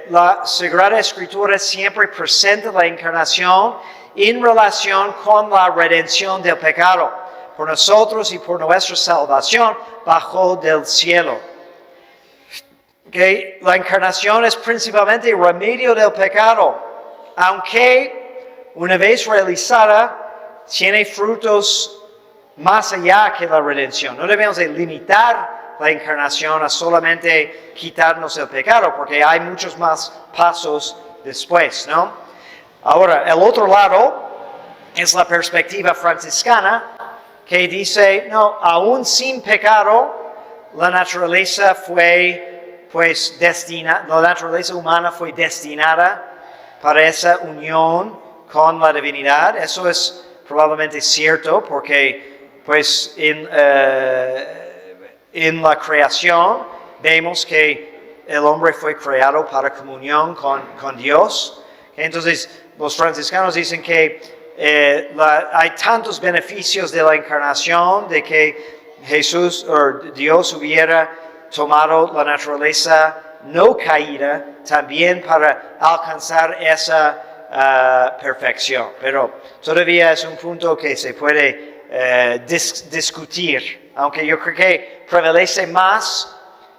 la Sagrada Escritura siempre presenta la encarnación en relación con la redención del pecado, por nosotros y por nuestra salvación bajo del cielo. Okay. La encarnación es principalmente el remedio del pecado, aunque una vez realizada tiene frutos más allá que la redención. No debemos de limitar la encarnación a solamente quitarnos el pecado, porque hay muchos más pasos después, ¿no? Ahora, el otro lado es la perspectiva franciscana, que dice, no, aún sin pecado, la naturaleza fue, pues, la naturaleza humana fue destinada para esa unión con la divinidad. Eso es probablemente cierto, porque, pues, en la creación vemos que el hombre fue creado para comunión con Dios. Entonces, los franciscanos dicen que hay tantos beneficios de la encarnación, de que Jesús o Dios hubiera tomado la naturaleza no caída también para alcanzar esa perfección. Pero todavía es un punto que se puede discutir, aunque yo creo que prevalece más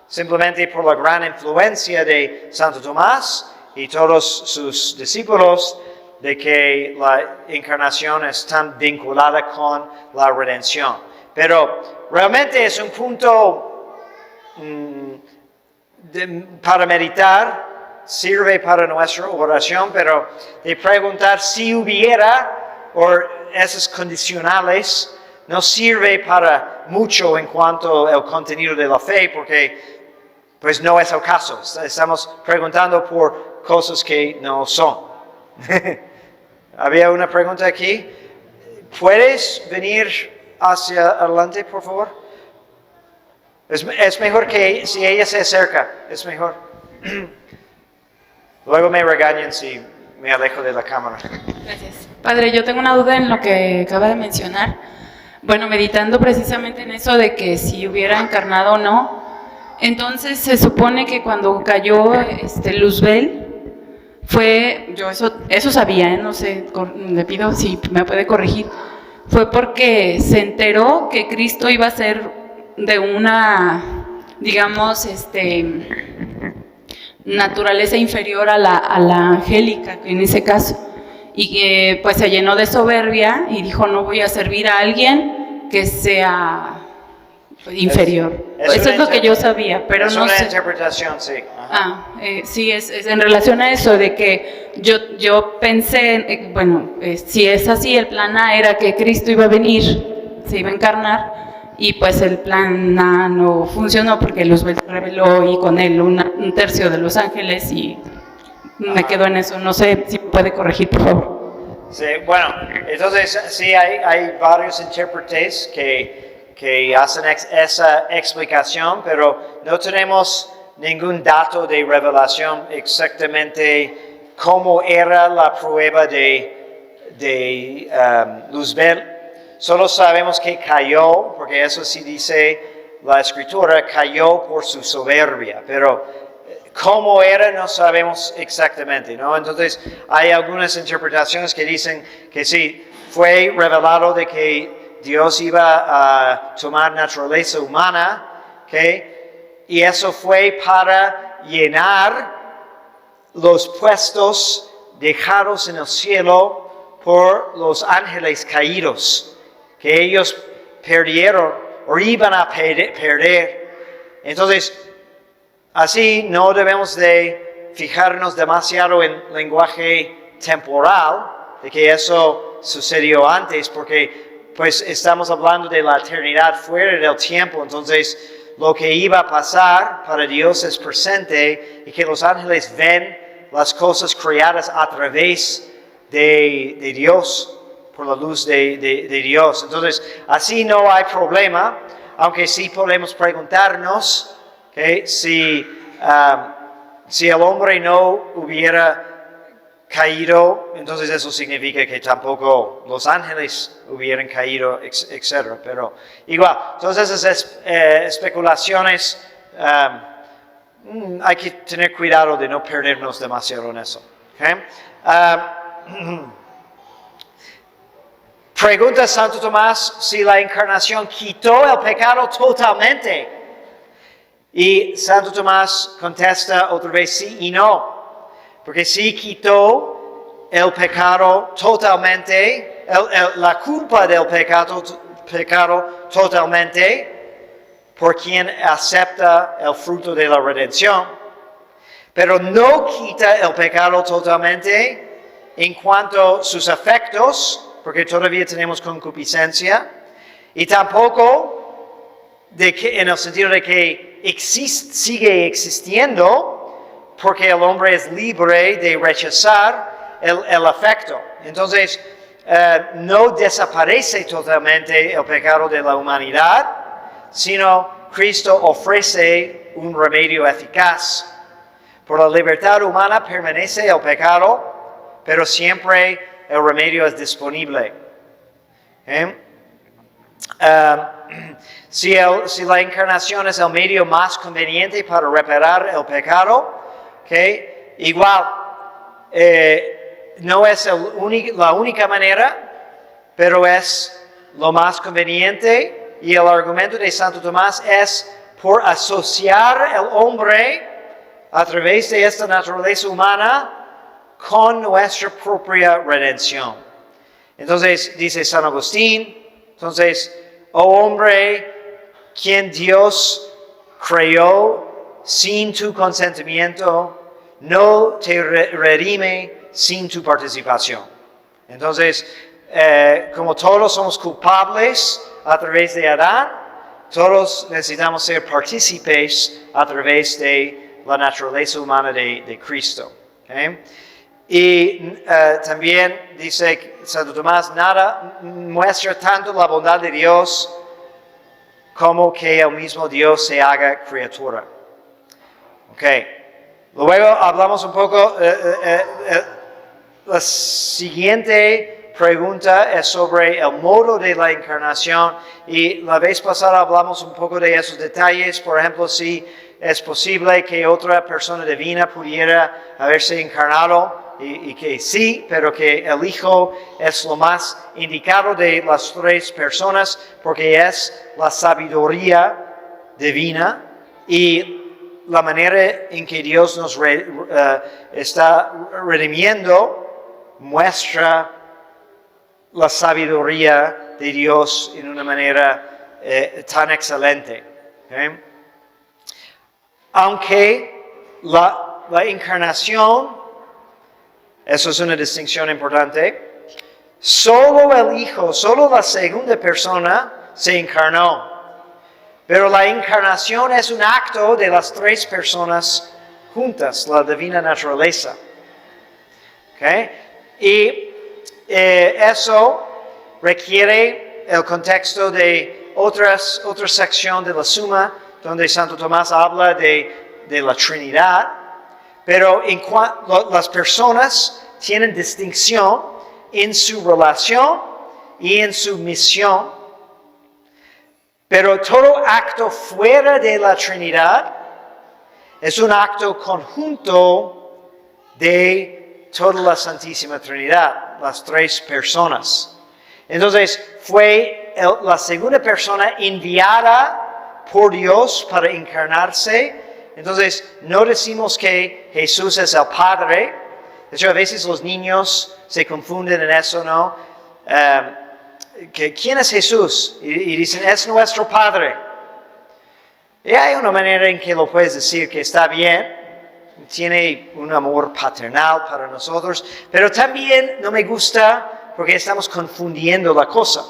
simplemente por la gran influencia de Santo Tomás y todos sus discípulos, de que la encarnación es tan vinculada con la redención. Pero realmente es un punto para meditar, sirve para nuestra oración, pero de preguntar si hubiera, o esas condicionales, no sirve para mucho en cuanto al contenido de la fe, porque pues no es el caso. Estamos preguntando por cosas que no son. Había una pregunta aquí. ¿Puedes venir hacia adelante, por favor? Es mejor que si ella se acerca, es mejor. Luego me regañan si me alejo de la cámara. Gracias. Padre, yo tengo una duda en lo que acaba de mencionar. Bueno, meditando precisamente en eso de que si hubiera encarnado o no, entonces se supone que cuando cayó Luzbel, yo eso sabía, no sé, le pido si me puede corregir, fue porque se enteró que Cristo iba a ser de una, digamos, naturaleza inferior a la angélica, en ese caso, y que pues se llenó de soberbia y dijo, no voy a servir a alguien que sea inferior. Eso es lo que yo sabía, pero no sé. Es una interpretación, sí. Sí, es en relación a eso, de que yo pensé, si es así, el plan A era que Cristo iba a venir, se iba a encarnar, y pues el plan A no funcionó porque Luzbel se reveló y con él un tercio de los ángeles, y me quedo en eso. No sé si puede corregir, por favor. Sí, bueno, entonces sí hay varios intérpretes que hacen esa explicación, pero no tenemos ningún dato de revelación exactamente cómo era la prueba de Luzbel. Solo sabemos que cayó, porque eso sí dice la Escritura, cayó por su soberbia, pero cómo era no sabemos exactamente, ¿no? Entonces hay algunas interpretaciones que dicen que sí, fue revelado de que Dios iba a tomar naturaleza humana, ¿okay? Y eso fue para llenar los puestos dejados en el cielo por los ángeles caídos, que ellos perdieron o iban a perder. Entonces, así no debemos de fijarnos demasiado en lenguaje temporal, de que eso sucedió antes, porque pues estamos hablando de la eternidad fuera del tiempo, entonces lo que iba a pasar para Dios es presente y que los ángeles ven las cosas creadas a través de Dios, por la luz de Dios. Entonces, así no hay problema, aunque sí podemos preguntarnos, ¿okay? Si el hombre no hubiera caído, entonces eso significa que tampoco los ángeles hubieran caído, etc. Pero igual, todas esas especulaciones, hay que tener cuidado de no perdernos demasiado en eso. ¿Okay? Pregunta Santo Tomás si la encarnación quitó el pecado totalmente. Y Santo Tomás contesta otra vez sí y no. Porque sí quitó el pecado totalmente, la culpa del pecado totalmente por quien acepta el fruto de la redención. Pero no quita el pecado totalmente en cuanto a sus efectos, porque todavía tenemos concupiscencia, y tampoco en el sentido de que sigue existiendo, porque el hombre es libre de rechazar el efecto. Entonces, no desaparece totalmente el pecado de la humanidad, sino Cristo ofrece un remedio eficaz. Por la libertad humana permanece el pecado, pero siempre el remedio es disponible. Si la encarnación es el medio más conveniente para reparar el pecado, okay, igual, no es la única manera, pero es lo más conveniente, y el argumento de Santo Tomás es por asociar el hombre a través de esta naturaleza humana con nuestra propia redención. Entonces, dice San Agustín, entonces, oh hombre, quien Dios creó sin tu consentimiento, no te redime sin tu participación. Entonces, como todos somos culpables a través de Adán, todos necesitamos ser partícipes a través de la naturaleza humana de Cristo. ¿Okay? Y también dice Santo Tomás, nada muestra tanto la bondad de Dios como que el mismo Dios se haga criatura. Okay. Luego hablamos un poco, la siguiente pregunta es sobre el modo de la encarnación, y la vez pasada hablamos un poco de esos detalles. Por ejemplo, si es posible que otra persona divina pudiera haberse encarnado, y que sí, pero que el Hijo es lo más indicado de las tres personas, porque es la sabiduría divina y la manera en que Dios nos está redimiendo muestra la sabiduría de Dios en una manera tan excelente. ¿Okay? Aunque la encarnación, eso es una distinción importante, solo el Hijo, solo la segunda persona se encarnó. Pero la encarnación es un acto de las tres personas juntas, la divina naturaleza. ¿Okay? Y eso requiere el contexto de otra sección de la Suma, donde Santo Tomás habla de la Trinidad, pero las personas tienen distinción en su relación y en su misión. Pero todo acto fuera de la Trinidad es un acto conjunto de toda la Santísima Trinidad, las tres personas. Entonces, fue la segunda persona enviada por Dios para encarnarse. Entonces, no decimos que Jesús es el Padre. De hecho, a veces los niños se confunden en eso, ¿no? ¿Quién es Jesús? Y dicen, es nuestro Padre. Y hay una manera en que lo puedes decir que está bien, tiene un amor paternal para nosotros, pero también no me gusta porque estamos confundiendo la cosa.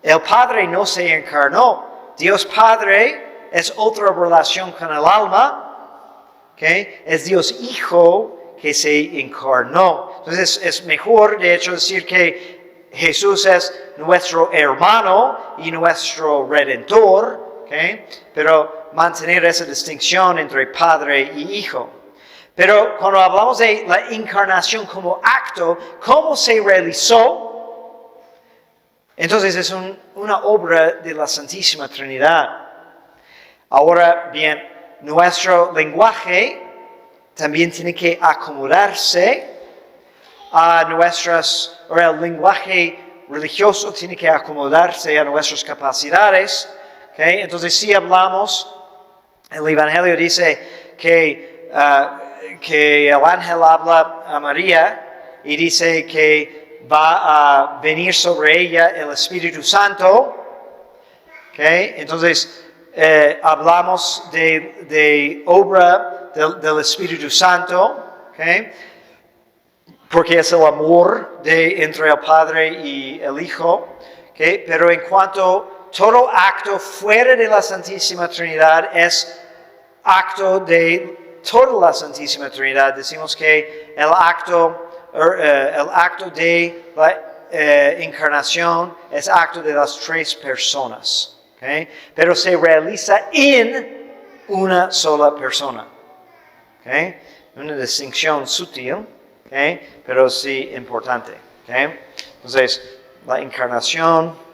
El Padre no se encarnó. Dios Padre es otra relación con el alma, ¿okay? Es Dios Hijo que se encarnó. Entonces es mejor, de hecho, decir que Jesús es nuestro hermano y nuestro redentor, ¿okay? Pero mantener esa distinción entre Padre y Hijo. Pero cuando hablamos de la encarnación como acto, ¿cómo se realizó? Entonces es una obra de la Santísima Trinidad. Ahora bien, nuestro lenguaje también tiene que acomodarse a el lenguaje religioso tiene que acomodarse a nuestras capacidades. ¿Okay? Entonces si hablamos, el Evangelio dice que el ángel habla a María y dice que va a venir sobre ella el Espíritu Santo. ¿Okay? Entonces hablamos de obra del Espíritu Santo, ¿okay? Porque es el amor entre el Padre y el Hijo, ¿okay? Pero en cuanto todo acto fuera de la Santísima Trinidad es acto de toda la Santísima Trinidad, decimos que el acto de la encarnación es acto de las tres personas. ¿Okay? Pero se realiza en una sola persona. ¿Okay? Una distinción sutil, ¿okay? Pero sí importante. ¿Okay? Entonces, la encarnación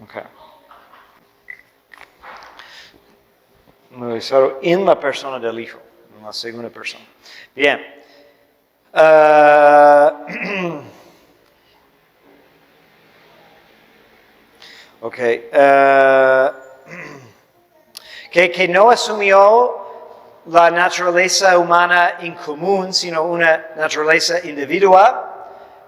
okay. Realizado en la persona del Hijo, en la segunda persona. Bien. Okay. Que no asumió la naturaleza humana en común, sino una naturaleza individual.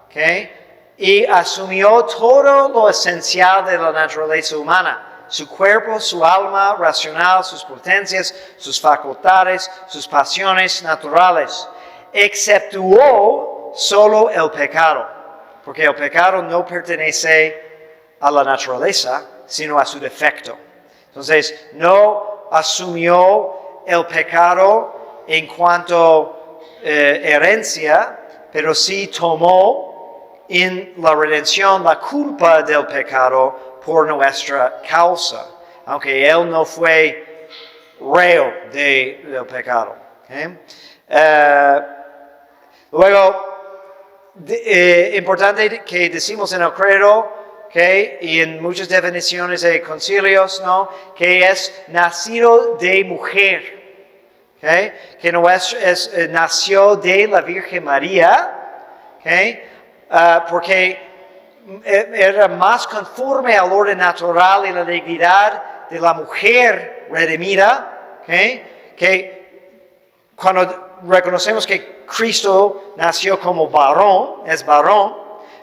Okay. Y asumió todo lo esencial de la naturaleza humana, su cuerpo, su alma racional, sus potencias, sus facultades, sus pasiones naturales, exceptuó solo el pecado, porque el pecado no pertenece a la naturaleza, sino a su defecto. Entonces, no asumió el pecado en cuanto herencia, pero sí tomó en la redención la culpa del pecado por nuestra causa, aunque Él no fue reo del pecado. ¿Okay? Luego, importante que decimos en el credo, ¿okay? Y en muchas definiciones de concilios, ¿no? Que es nacido de mujer, ¿okay? Que nació de la Virgen María, ¿okay? Porque era más conforme al orden natural y la dignidad de la mujer redimida, ¿okay? Que cuando reconocemos que Cristo nació como varón, es varón,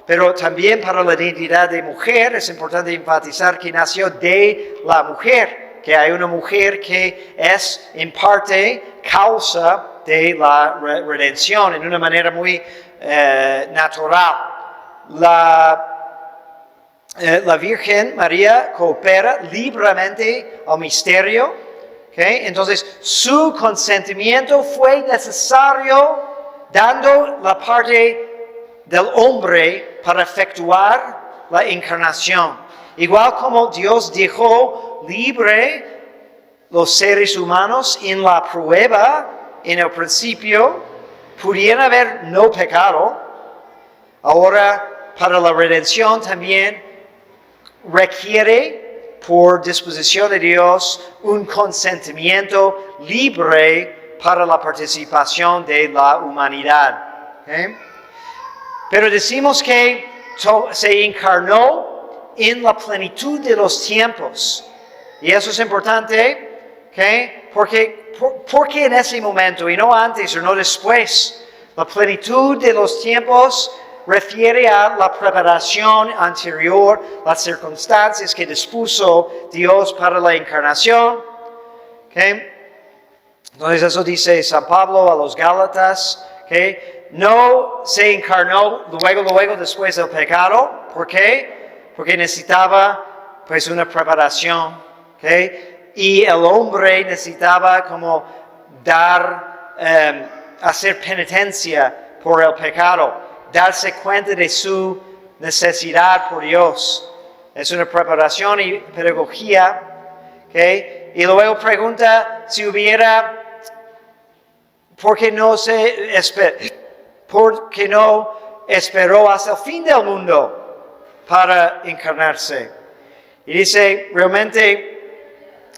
pero también para la identidad de mujer es importante enfatizar que nació de la mujer, que hay una mujer que es en parte causa de la redención en una manera muy natural. La Virgen María coopera libremente al misterio, ¿okay? Entonces su consentimiento fue necesario dando la parte del hombre para efectuar la encarnación. Igual como Dios dejó libre los seres humanos en la prueba, en el principio, pudieran haber no pecado. Ahora, para la redención también requiere, por disposición de Dios, un consentimiento libre para la participación de la humanidad. ¿Okay? Pero decimos que se encarnó en la plenitud de los tiempos. Y eso es importante, ¿okay? Porque en ese momento, y no antes o no después, la plenitud de los tiempos refiere a la preparación anterior, las circunstancias que dispuso Dios para la encarnación. ¿Okay? Entonces eso dice San Pablo a los Gálatas, ¿okay? No se encarnó luego después del pecado. ¿Por qué? Porque necesitaba pues una preparación. ¿Okay? Y el hombre necesitaba como hacer penitencia por el pecado, darse cuenta de su necesidad por Dios. Es una preparación y pedagogía. ¿Okay? Y luego pregunta si hubiera, ¿por qué no esperó hasta el fin del mundo para encarnarse? Y dice, realmente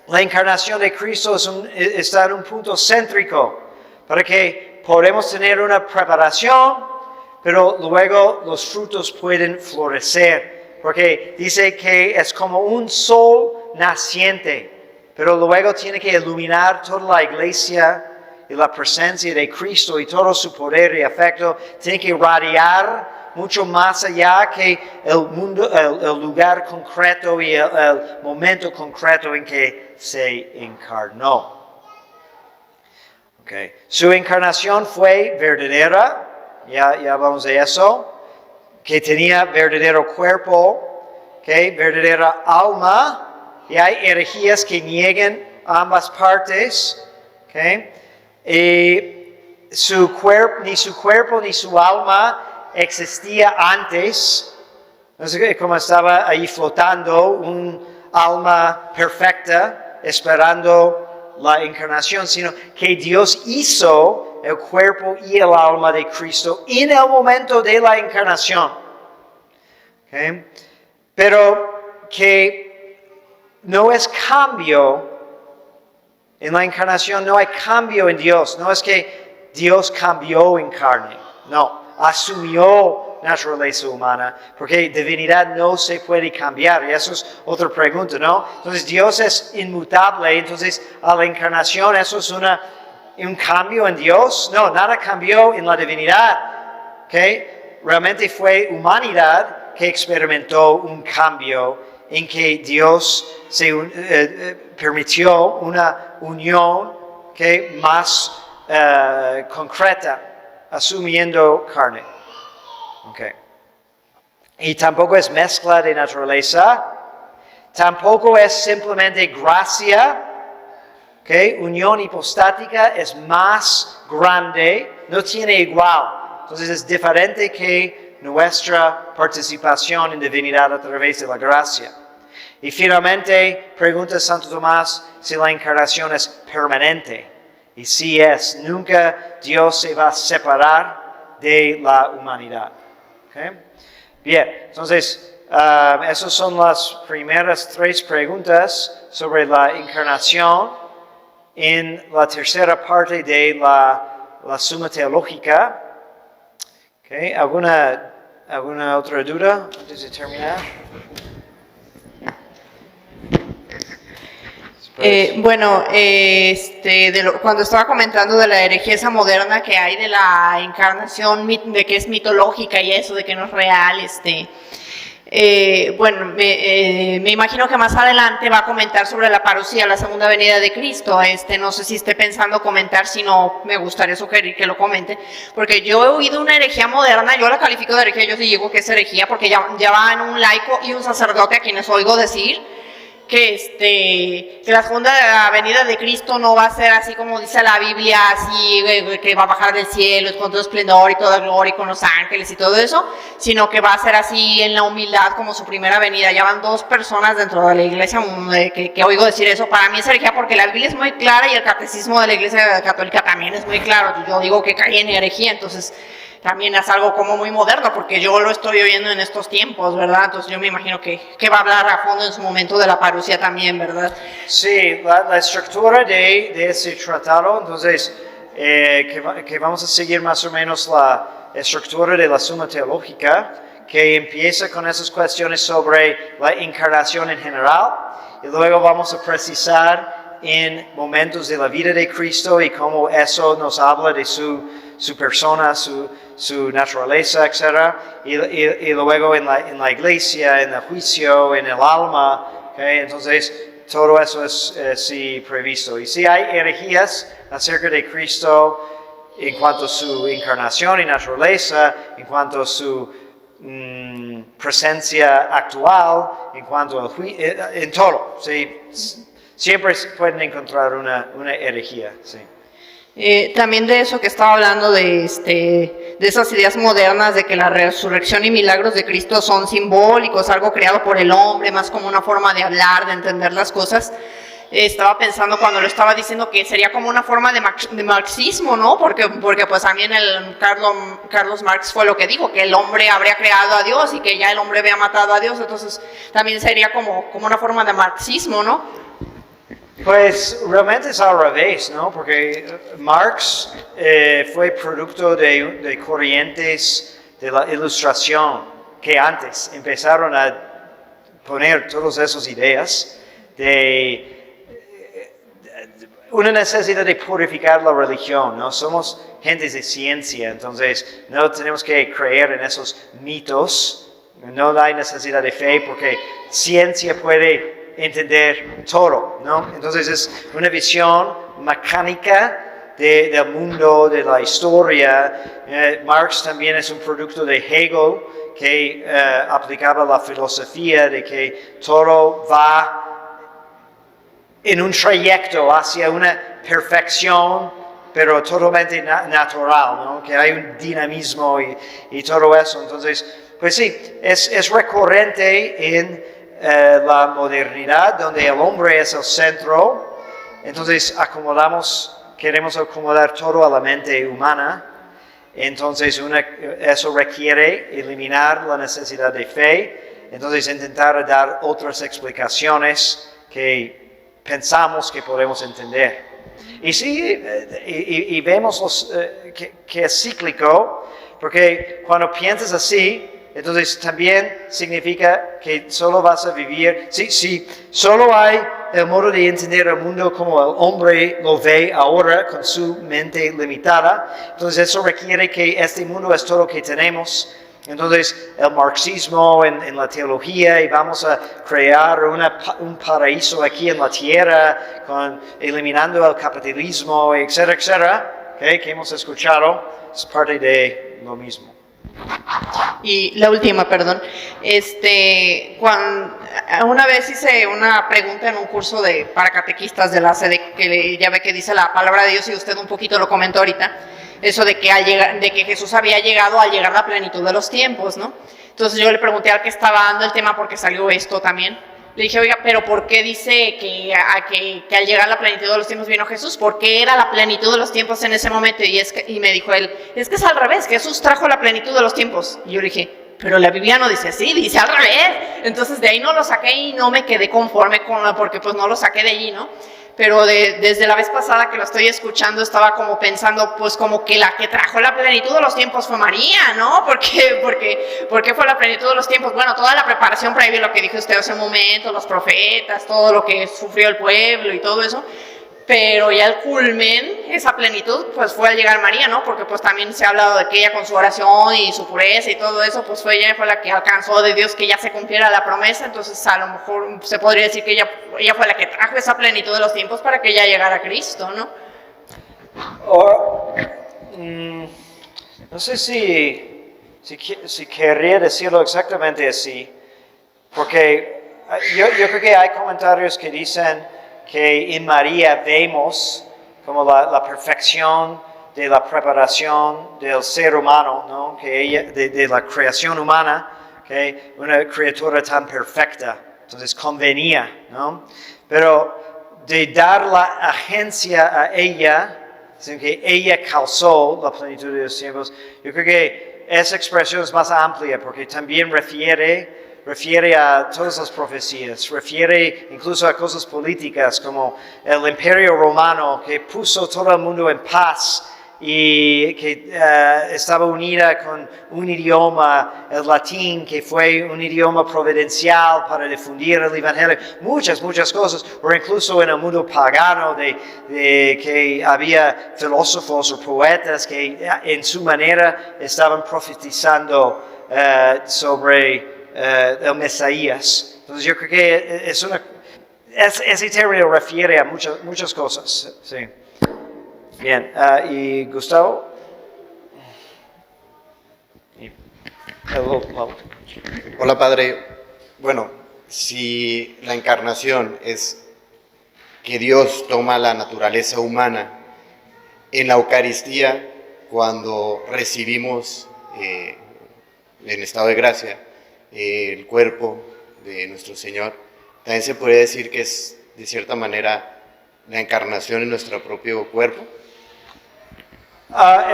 la encarnación de Cristo está en un punto céntrico para que podamos tener una preparación, pero luego los frutos pueden florecer. Porque dice que es como un sol naciente, pero luego tiene que iluminar toda la iglesia y la presencia de Cristo y todo su poder y afecto. Tiene que radiar mucho más allá que el lugar concreto y el momento concreto en que se encarnó. Okay. Su encarnación fue verdadera, ya hablamos de eso, que tenía verdadero cuerpo, okay, verdadera alma, y hay herejías que niegan ambas partes. Okay. Y ni su cuerpo ni su alma existía antes. No sé cómo estaba ahí flotando un alma perfecta esperando la encarnación, sino que Dios hizo el cuerpo y el alma de Cristo en el momento de la encarnación. ¿Okay? Pero que no es cambio en la encarnación, no hay cambio en Dios. No es que Dios cambió en carne. No, asumió naturaleza humana, porque divinidad no se puede cambiar, y eso es otra pregunta, ¿no? Entonces Dios es inmutable, entonces a la encarnación eso es un cambio en Dios. No, nada cambió en la divinidad, ¿okay? Realmente fue humanidad que experimentó un cambio en que Dios permitió una unión, ¿okay? Más concreta, asumiendo carne. Okay. Y tampoco es mezcla de naturaleza, tampoco es simplemente gracia. Okay. Unión hipostática es más grande, no tiene igual. Entonces es diferente que nuestra participación en divinidad a través de la gracia. Y finalmente pregunta Santo Tomás si la encarnación es permanente. Y si es, nunca Dios se va a separar de la humanidad. Okay. Bien, entonces, esas son las primeras 3 preguntas sobre la encarnación en la tercera parte de la Suma Teológica. Okay. ¿Alguna otra duda antes de terminar? Cuando estaba comentando de la herejía esa moderna que hay de la encarnación, de que es mitológica y eso, de que no es real, me imagino que más adelante va a comentar sobre la parucía, la segunda venida de Cristo. No sé si esté pensando comentar, si no, me gustaría sugerir que lo comente, porque yo he oído una herejía moderna, yo la califico de herejía, yo sí digo que es herejía, porque ya van un laico y un sacerdote a quienes oigo decir que la segunda venida de Cristo no va a ser así como dice la Biblia, así que va a bajar del cielo con todo esplendor y toda gloria y con los ángeles y todo eso, sino que va a ser así en la humildad como su primera venida. Ya van 2 personas dentro de la iglesia que oigo decir eso. Para mí es herejía porque la Biblia es muy clara y el catecismo de la iglesia católica también es muy claro. Yo digo que cae en herejía, entonces también es algo como muy moderno, porque yo lo estoy oyendo en estos tiempos, ¿verdad? Entonces yo me imagino que va a hablar a fondo en su momento de la parucía también, ¿verdad? Sí, la estructura de ese tratado, entonces, que vamos a seguir más o menos la estructura de la Suma Teológica, que empieza con esas cuestiones sobre la encarnación en general, y luego vamos a precisar en momentos de la vida de Cristo y cómo eso nos habla de su persona, su naturaleza, etc. Y luego en la iglesia, en el juicio, en el alma. ¿Okay? Entonces, todo eso es sí previsto. Y si hay herejías acerca de Cristo en cuanto a su encarnación y naturaleza, en cuanto a su presencia actual, en cuanto al en todo. ¿Sí? Siempre pueden encontrar una herejía. Sí. También de eso que estaba hablando de esas ideas modernas de que la resurrección y milagros de Cristo son simbólicos, algo creado por el hombre, más como una forma de hablar, de entender las cosas. Estaba pensando cuando lo estaba diciendo que sería como una forma de marxismo, ¿no? Porque pues también Carlos Marx fue lo que dijo, que el hombre habría creado a Dios y que ya el hombre había matado a Dios, entonces también sería como una forma de marxismo, ¿no? Pues realmente es al revés, ¿no? Porque Marx fue producto de corrientes de la Ilustración que antes empezaron a poner todas esas ideas de una necesidad de purificar la religión, ¿no? Somos gentes de ciencia, entonces no tenemos que creer en esos mitos, no hay necesidad de fe porque ciencia puede entender todo, ¿no? Entonces es una visión mecánica del mundo, de la historia. Marx también es un producto de Hegel que aplicaba la filosofía de que todo va en un trayecto hacia una perfección, pero totalmente natural, ¿no? Que hay un dinamismo y todo eso. Entonces, pues sí, es recurrente en la modernidad, donde el hombre es el centro. Entonces queremos acomodar todo a la mente humana. Entonces eso requiere eliminar la necesidad de fe. Entonces intentar dar otras explicaciones que pensamos que podemos entender. Y sí, y vemos que es cíclico, porque cuando piensas así, entonces también significa que solo vas a vivir, si solo hay el modo de entender el mundo como el hombre lo ve ahora con su mente limitada, entonces eso requiere que este mundo es todo lo que tenemos. Entonces el marxismo en la teología y vamos a crear un paraíso aquí en la tierra eliminando el capitalismo, etcétera, etcétera, ¿okay? Que hemos escuchado, es parte de lo mismo. Y la última, perdón, una vez hice una pregunta en un curso para catequistas de la sede, que ya ve que dice la palabra de Dios y usted un poquito lo comentó ahorita, eso de que Jesús había llegado al llegar a la plenitud de los tiempos, ¿no? Entonces yo le pregunté al que estaba dando el tema porque salió esto también. Le dije, oiga, pero ¿por qué dice que al llegar a la plenitud de los tiempos vino Jesús? ¿Por qué era la plenitud de los tiempos en ese momento? Y me dijo él, es que es al revés, Jesús trajo la plenitud de los tiempos. Y yo le dije, pero la Biblia no dice así, dice al revés. Entonces de ahí no lo saqué y no me quedé conforme porque pues no lo saqué de allí, ¿no? Pero desde la vez pasada que lo estoy escuchando estaba como pensando, pues como que la que trajo la plenitud de los tiempos fue María, ¿no? ¿Por qué fue la plenitud de los tiempos? Bueno, toda la preparación previa, lo que dijo usted hace un momento, los profetas, todo lo que sufrió el pueblo y todo eso. Pero ya el culmen, esa plenitud, pues fue al llegar María, ¿no? Porque pues también se ha hablado de que ella con su oración y su pureza y todo eso, pues ella fue la que alcanzó de Dios que ya se cumpliera la promesa. Entonces a lo mejor se podría decir que ella fue la que trajo esa plenitud de los tiempos para que ella llegara a Cristo, ¿no? No sé si querría decirlo exactamente así, porque yo creo que hay comentarios que dicen que en María vemos como la perfección de la preparación del ser humano, ¿no? Que ella, de la creación humana, que una criatura tan perfecta, entonces convenía, ¿no? Pero de dar la agencia a ella sino que ella causó la plenitud de los tiempos. Yo creo que esa expresión es más amplia porque también refiere a todas las profecías, refiere incluso a cosas políticas como el Imperio Romano que puso todo el mundo en paz y que estaba unida con un idioma, el latín, que fue un idioma providencial para difundir el Evangelio, muchas cosas, o incluso en el mundo pagano que había filósofos o poetas que en su manera estaban profetizando sobre el Mesías. Entonces yo creo que ese término refiere a muchas cosas, sí. Bien, ¿y Gustavo? Hola, Padre. Bueno, si la encarnación es que Dios toma la naturaleza humana, en la Eucaristía, cuando recibimos en estado de gracia el cuerpo de nuestro Señor, también se puede decir que es, de cierta manera, la encarnación en nuestro propio cuerpo.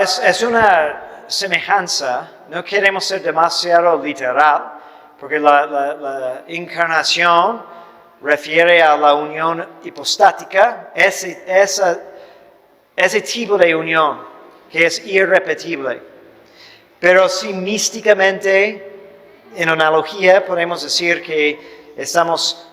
Es una semejanza, no queremos ser demasiado literal, porque la encarnación refiere a la unión hipostática, ese tipo de unión que es irrepetible. Pero sí místicamente, en analogía, podemos decir que estamos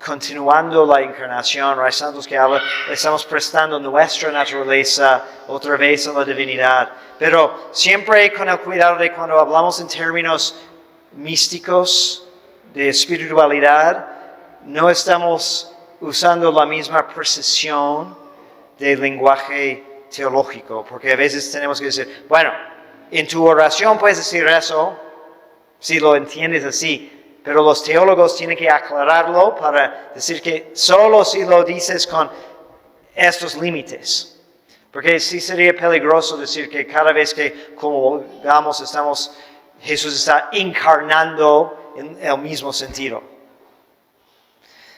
continuando la encarnación, hay santos que hablan, estamos prestando nuestra naturaleza otra vez a la divinidad, pero siempre con el cuidado de cuando hablamos en términos místicos de espiritualidad, no estamos usando la misma precisión del lenguaje teológico, porque a veces tenemos que decir, bueno, en tu oración puedes decir eso, si lo entiendes así, pero los teólogos tienen que aclararlo para decir que solo si lo dices con estos límites. Porque sí sería peligroso decir que cada vez que comulgamos Jesús está encarnando en el mismo sentido.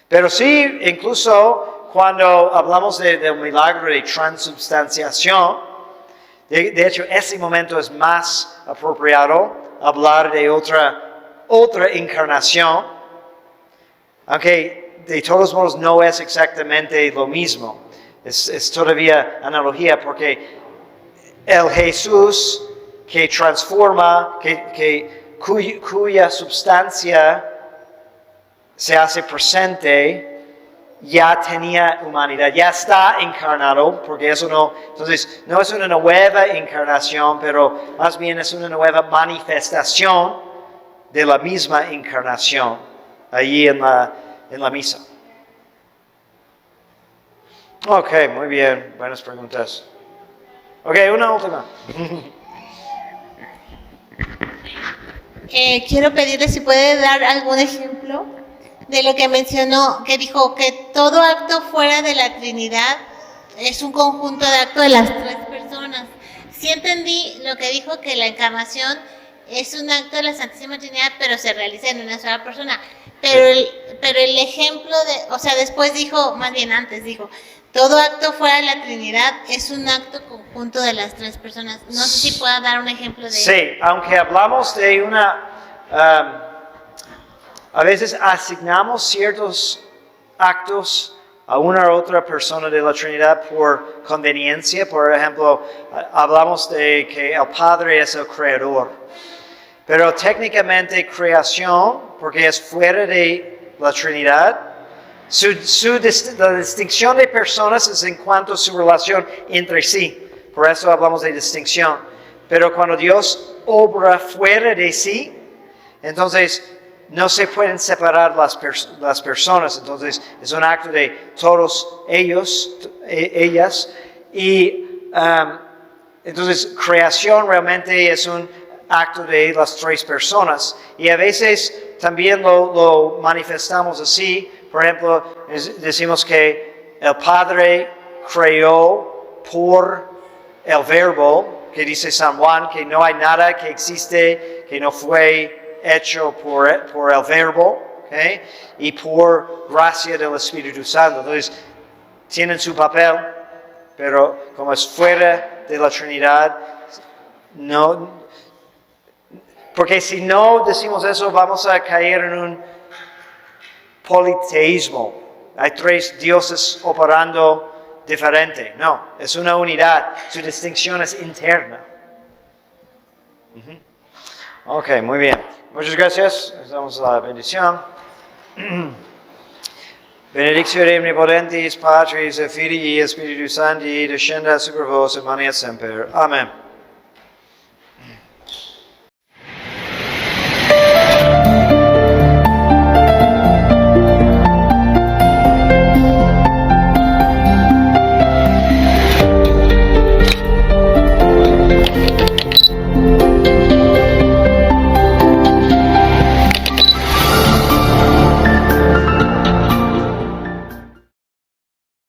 Pero sí, incluso cuando hablamos del milagro de transubstanciación, de hecho ese momento es más apropiado hablar de otra encarnación, aunque de todos modos no es exactamente lo mismo. Es todavía analogía porque el Jesús que transforma, cuya substancia se hace presente, ya tenía humanidad, ya está encarnado, porque entonces no es una nueva encarnación, pero más bien es una nueva manifestación de la misma encarnación, allí en la misa. Ok, muy bien, buenas preguntas. Ok, una última. Quiero pedirle si puede dar algún ejemplo de lo que mencionó, que dijo que todo acto fuera de la Trinidad es un conjunto de actos de las tres personas. Sí entendí lo que dijo, que la encarnación es un acto de la Santísima Trinidad, pero se realiza en una sola persona. Pero el ejemplo después dijo, más bien antes dijo, todo acto fuera de la Trinidad es un acto conjunto de las tres personas. No sé si pueda dar un ejemplo de Sí, aunque hablamos de a veces asignamos ciertos actos a una u otra persona de la Trinidad por conveniencia. Por ejemplo, hablamos de que el Padre es el creador. Pero técnicamente creación, porque es fuera de la Trinidad, la distinción de personas es en cuanto a su relación entre sí. Por eso hablamos de distinción. Pero cuando Dios obra fuera de sí, entonces no se pueden separar las personas. Entonces es un acto de todos ellas. Y entonces creación realmente es un acto de las tres personas. Y a veces también lo manifestamos así. Por ejemplo, decimos que el Padre creó por el Verbo, que dice San Juan, que no hay nada que existe que no fue hecho por el Verbo, ¿okay? Y por gracia del Espíritu Santo. Entonces, tienen su papel pero como es fuera de la Trinidad, no, porque si no decimos eso vamos a caer en un politeísmo. Hay tres dioses operando diferente. No, es una unidad. Su distinción es interna. Ok, muy bien. Muchas gracias. Les damos la bendición. Benedictio omnipotentis Patris et Filii et Spiritus Sancti descenda super vos et manet semper. Amen.